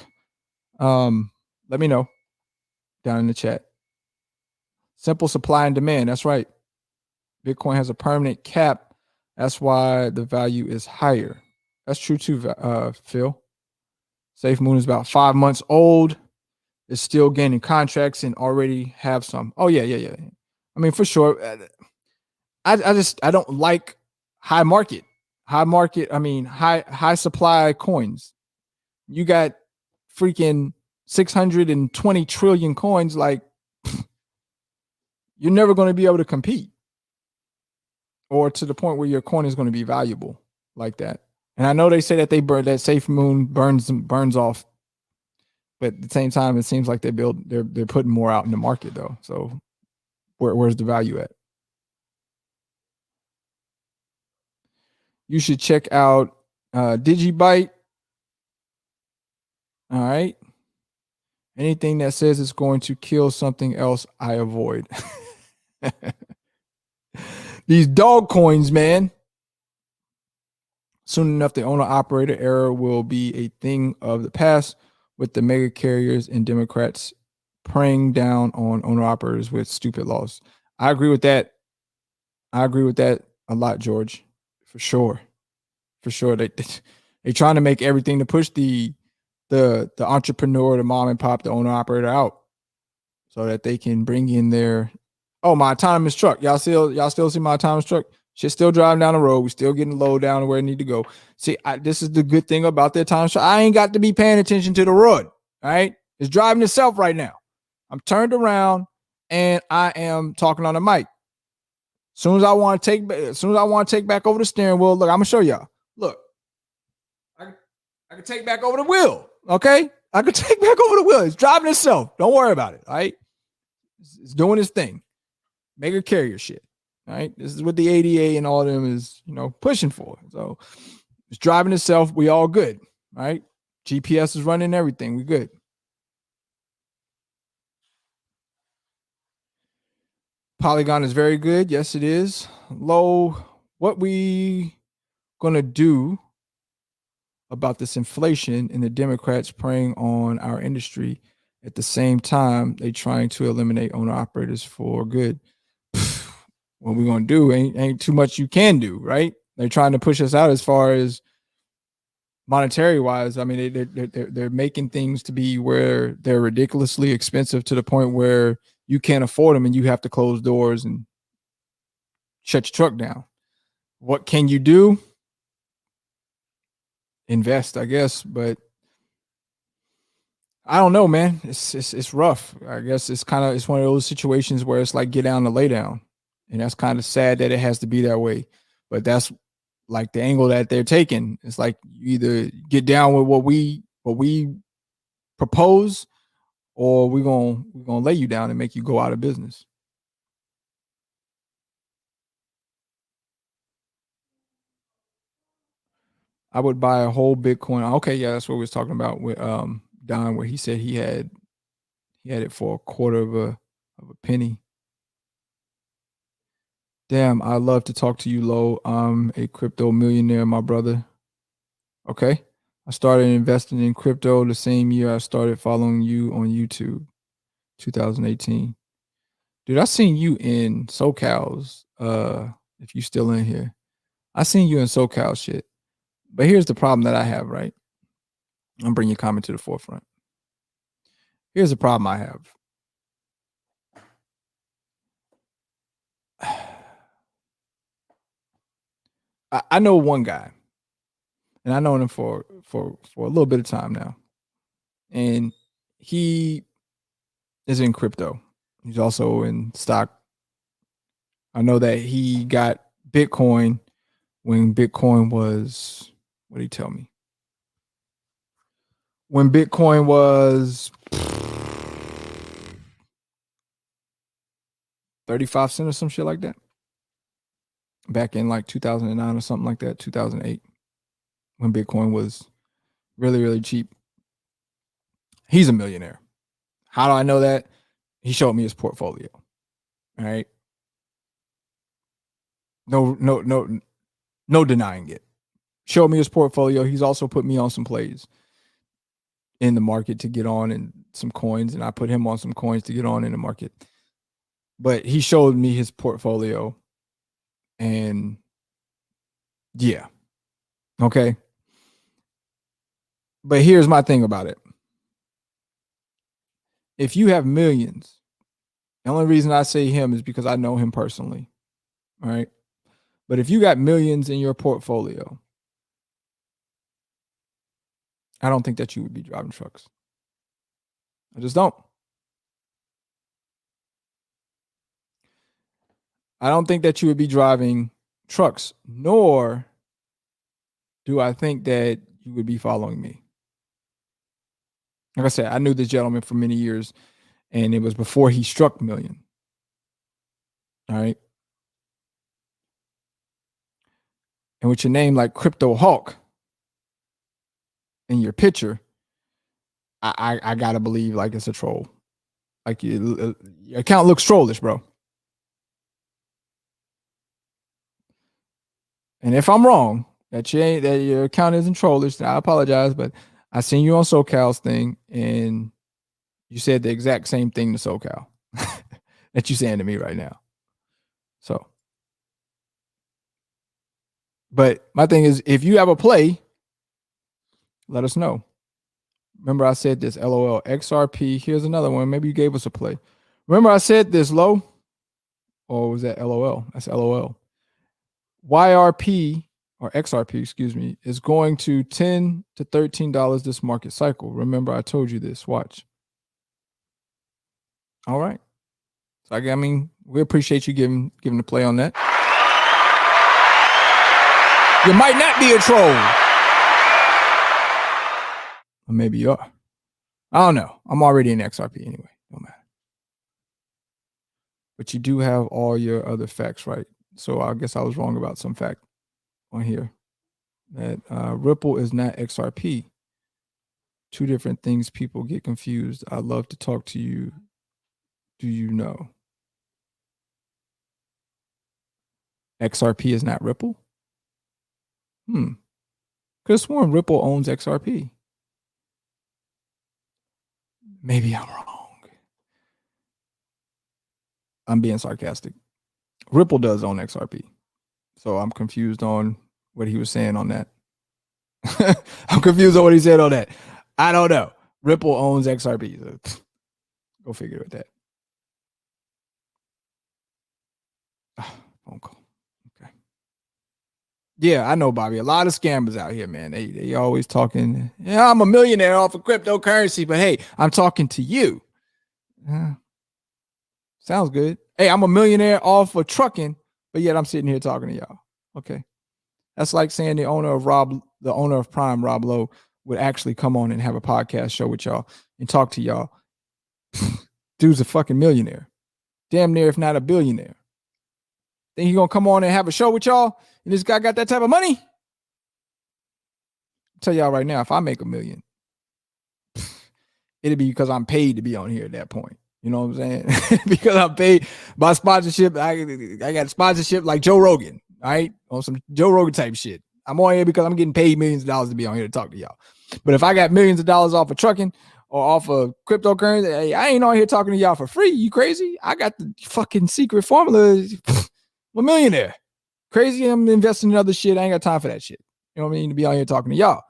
Let me know down in the chat. Simple supply and demand. That's right. Bitcoin has a permanent cap. That's why the value is higher. That's true too, Phil. Safe Moon is about 5 months old. It's still gaining contracts and already have some. Oh yeah. I mean, for sure. I don't like high market. I mean, high supply coins. You got freaking 620 trillion coins. Like, you're never going to be able to compete, or to the point where your coin is going to be valuable like that. And I know they say that that Safe Moon burns off, but at the same time, it seems like they're putting more out in the market though. So where's the value at? You should check out Digibyte. All right. Anything that says it's going to kill something else, I avoid. These dog coins, man. Soon enough, the owner-operator era will be a thing of the past, with the mega carriers and Democrats preying down on owner-operators with stupid laws. I agree with that. I agree with that a lot, George. For sure. They're trying to make everything to push the entrepreneur, the mom and pop, the owner-operator out, so that they can bring in their, my autonomous truck. Y'all still see my autonomous truck? Shit's still driving down the road. We still getting low down to where it need to go. See, this is the good thing about the autonomous truck. I ain't got to be paying attention to the road. All right, it's driving itself right now. I'm turned around and I am talking on the mic. As soon as I want to take back over the steering wheel, look, I'm gonna show y'all. Look, I can take back over the wheel. Okay, I can take back over the wheel. It's driving itself. Don't worry about it. All right, it's doing its thing. Mega carrier shit. All right, this is what the ADA and all of them is, pushing for. So it's driving itself. We all good. All right, GPS is running everything. We good. Polygon is very good. Yes, it is. Low. What we gonna do about this inflation and the Democrats preying on our industry at the same time they trying to eliminate owner operators for good? What we gonna do ain't too much you can do, right? They're trying to push us out as far as monetary wise. I mean, they're making things to be where they're ridiculously expensive to the point where you can't afford them and you have to close doors and shut your truck down. What can you do? Invest, I guess, but I don't know, man. It's rough. I guess it's one of those situations where it's like get down to lay down. And that's kind of sad that it has to be that way. But that's like the angle that they're taking. It's like you either get down with what we propose, or we're gonna lay you down and make you go out of business. I would buy a whole Bitcoin. Okay, yeah, that's what we was talking about with Don, where he said he had it for a quarter of a penny. Damn, I love to talk to you, Lo. I'm a crypto millionaire, my brother. Okay. I started investing in crypto the same year I started following you on YouTube, 2018. Dude, I seen you in SoCal's, if you still in here. I seen you in SoCal shit. But here's the problem that I have, right? I'm bringing your comment to the forefront. Here's the problem I have. I know one guy, and I know him for a little bit of time now, and he is in crypto. He's also in stock. I know that he got Bitcoin when Bitcoin was, what did he tell me? When Bitcoin was 35 cents or some shit like that. Back in like 2009 or something like that, 2008, when Bitcoin was really, really cheap. He's a millionaire. How do I know that? He showed me his portfolio. All right. No denying it. showed me his portfolio. He's also put me on some plays in the market to get on and some coins, and I put him on some coins to get on in the market. But he showed me his portfolio, and yeah, okay. But here's my thing about it. If you have millions, the only reason I say him is because I know him personally. All right. But if you got millions in your portfolio, I don't think that you would be driving trucks. I just don't. I don't think that you would be driving trucks, nor do I think that you would be following me. Like I said, I knew this gentleman for many years, and it was before he struck million. All right. And with your name like Crypto Hawk in your picture, I gotta believe like it's a troll. Like your account looks trollish, bro. And if I'm wrong, that your account isn't trollish, then I apologize. But I seen you on SoCal's thing, and you said the exact same thing to SoCal that you saying to me right now. So, but my thing is, if you have a play, let us know. Remember, I said this. LOL XRP. Here's another one. Maybe you gave us a play. Remember, I said this low, or was that LOL? That's LOL. YRP or XRP, excuse me, is going to $10 to $13 this market cycle. Remember, I told you this. Watch. All right. So I mean, we appreciate you giving the play on that. You might not be a troll. Or maybe you are. I don't know. I'm already in XRP anyway. Don't matter. But you do have all your other facts right. So I guess I was wrong about some fact on here. That Ripple is not XRP. Two different things. People get confused. I'd love to talk to you. Do you know? XRP is not Ripple? Could have sworn Ripple owns XRP. Maybe I'm wrong. I'm being sarcastic. Ripple does own XRP. So I'm confused on what he was saying on that. I'm confused on what he said on that. I don't know. Ripple owns XRP. So go figure it with that. Phone call. Okay. Yeah, I know, Bobby. A lot of scammers out here, man. They always talking. Yeah, I'm a millionaire off of cryptocurrency, but hey, I'm talking to you. Sounds good. Hey, I'm a millionaire off of trucking, but yet I'm sitting here talking to y'all. Okay. That's like saying the owner of Prime, Rob Lowe, would actually come on and have a podcast show with y'all and talk to y'all. Dude's a fucking millionaire. Damn near, if not a billionaire. Think he gonna come on and have a show with y'all? And this guy got that type of money? I'll tell y'all right now, if I make $1 million, it'll be because I'm paid to be on here at that point. You know what I'm saying? Because I'm paid by sponsorship. I got sponsorship like Joe Rogan, all right? On some Joe Rogan type shit. I'm on here because I'm getting paid millions of dollars to be on here to talk to y'all. But if I got millions of dollars off of trucking or off of cryptocurrency, hey, I ain't on here talking to y'all for free. You crazy? I got the fucking secret formula. I'm a millionaire. Crazy, I'm investing in other shit. I ain't got time for that shit. You know what I mean? To be on here talking to y'all.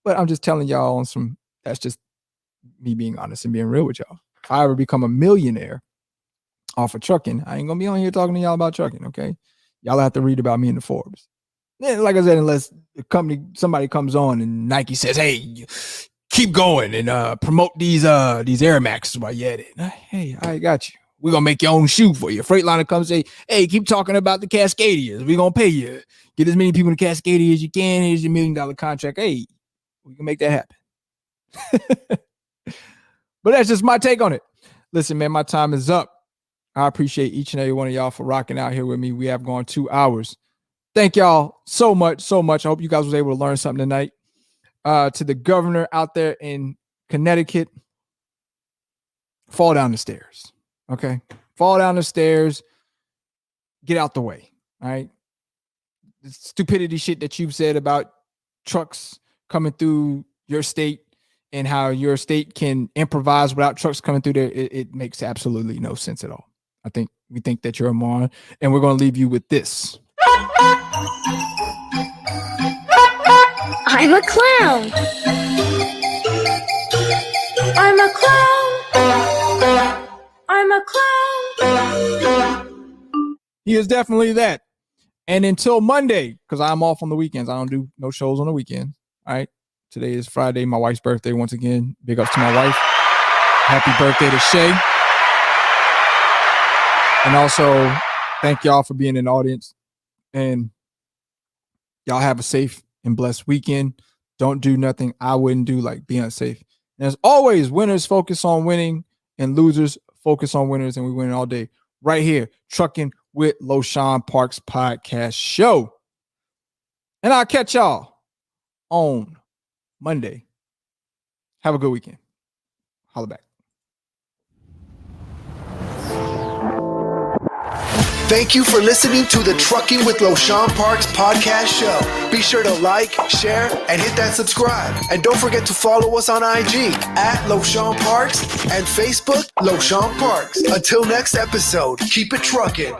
But I'm just telling y'all on some, that's just me being honest and being real with y'all. If I ever become a millionaire off of trucking, I ain't gonna be on here talking to y'all about trucking, okay? Y'all have to read about me in the Forbes. And like I said, unless somebody comes on and Nike says, hey, keep going and promote these Air Maxes while you're at it. Hey, I got you. We're gonna make your own shoe for you. Freightliner comes say, hey, keep talking about the Cascadias. We're gonna pay you. Get as many people in the Cascadia as you can. Here's your $1 million contract. Hey, we can make that happen. But that's just my take on it. Listen, man, my time is up. I appreciate each and every one of y'all for rocking out here with me. We have gone 2 hours. Thank y'all so much, so much. I hope you guys was able to learn something tonight. To the governor out there in Connecticut, fall down the stairs. Okay? Fall down the stairs. Get out the way. All right? The stupidity shit that you've said about trucks coming through your state and how your state can improvise without trucks coming through there, it makes absolutely no sense at all. We think that you're a moron, and we're going to leave you with this. I'm a clown. I'm a clown. I'm a clown. He is definitely that. And until Monday, because I'm off on the weekends, I don't do no shows on the weekend. All right. Today is Friday, my wife's birthday. Once again, big ups to my wife. Happy birthday to Shay. And also, thank y'all for being in the audience. And y'all have a safe and blessed weekend. Don't do nothing I wouldn't do, like be unsafe. And as always, winners focus on winning and losers focus on winners, and we win all day. Right here, Trucking with Loshawn Parks podcast show. And I'll catch y'all on Monday. Have a good weekend. Holla back. Thank you for listening to the Trucking with Loshawn Parks podcast show. Be sure to like, share, and hit that subscribe. And don't forget to follow us on IG at Loshawn Parks and Facebook, Loshawn Parks. Until next episode, keep it trucking.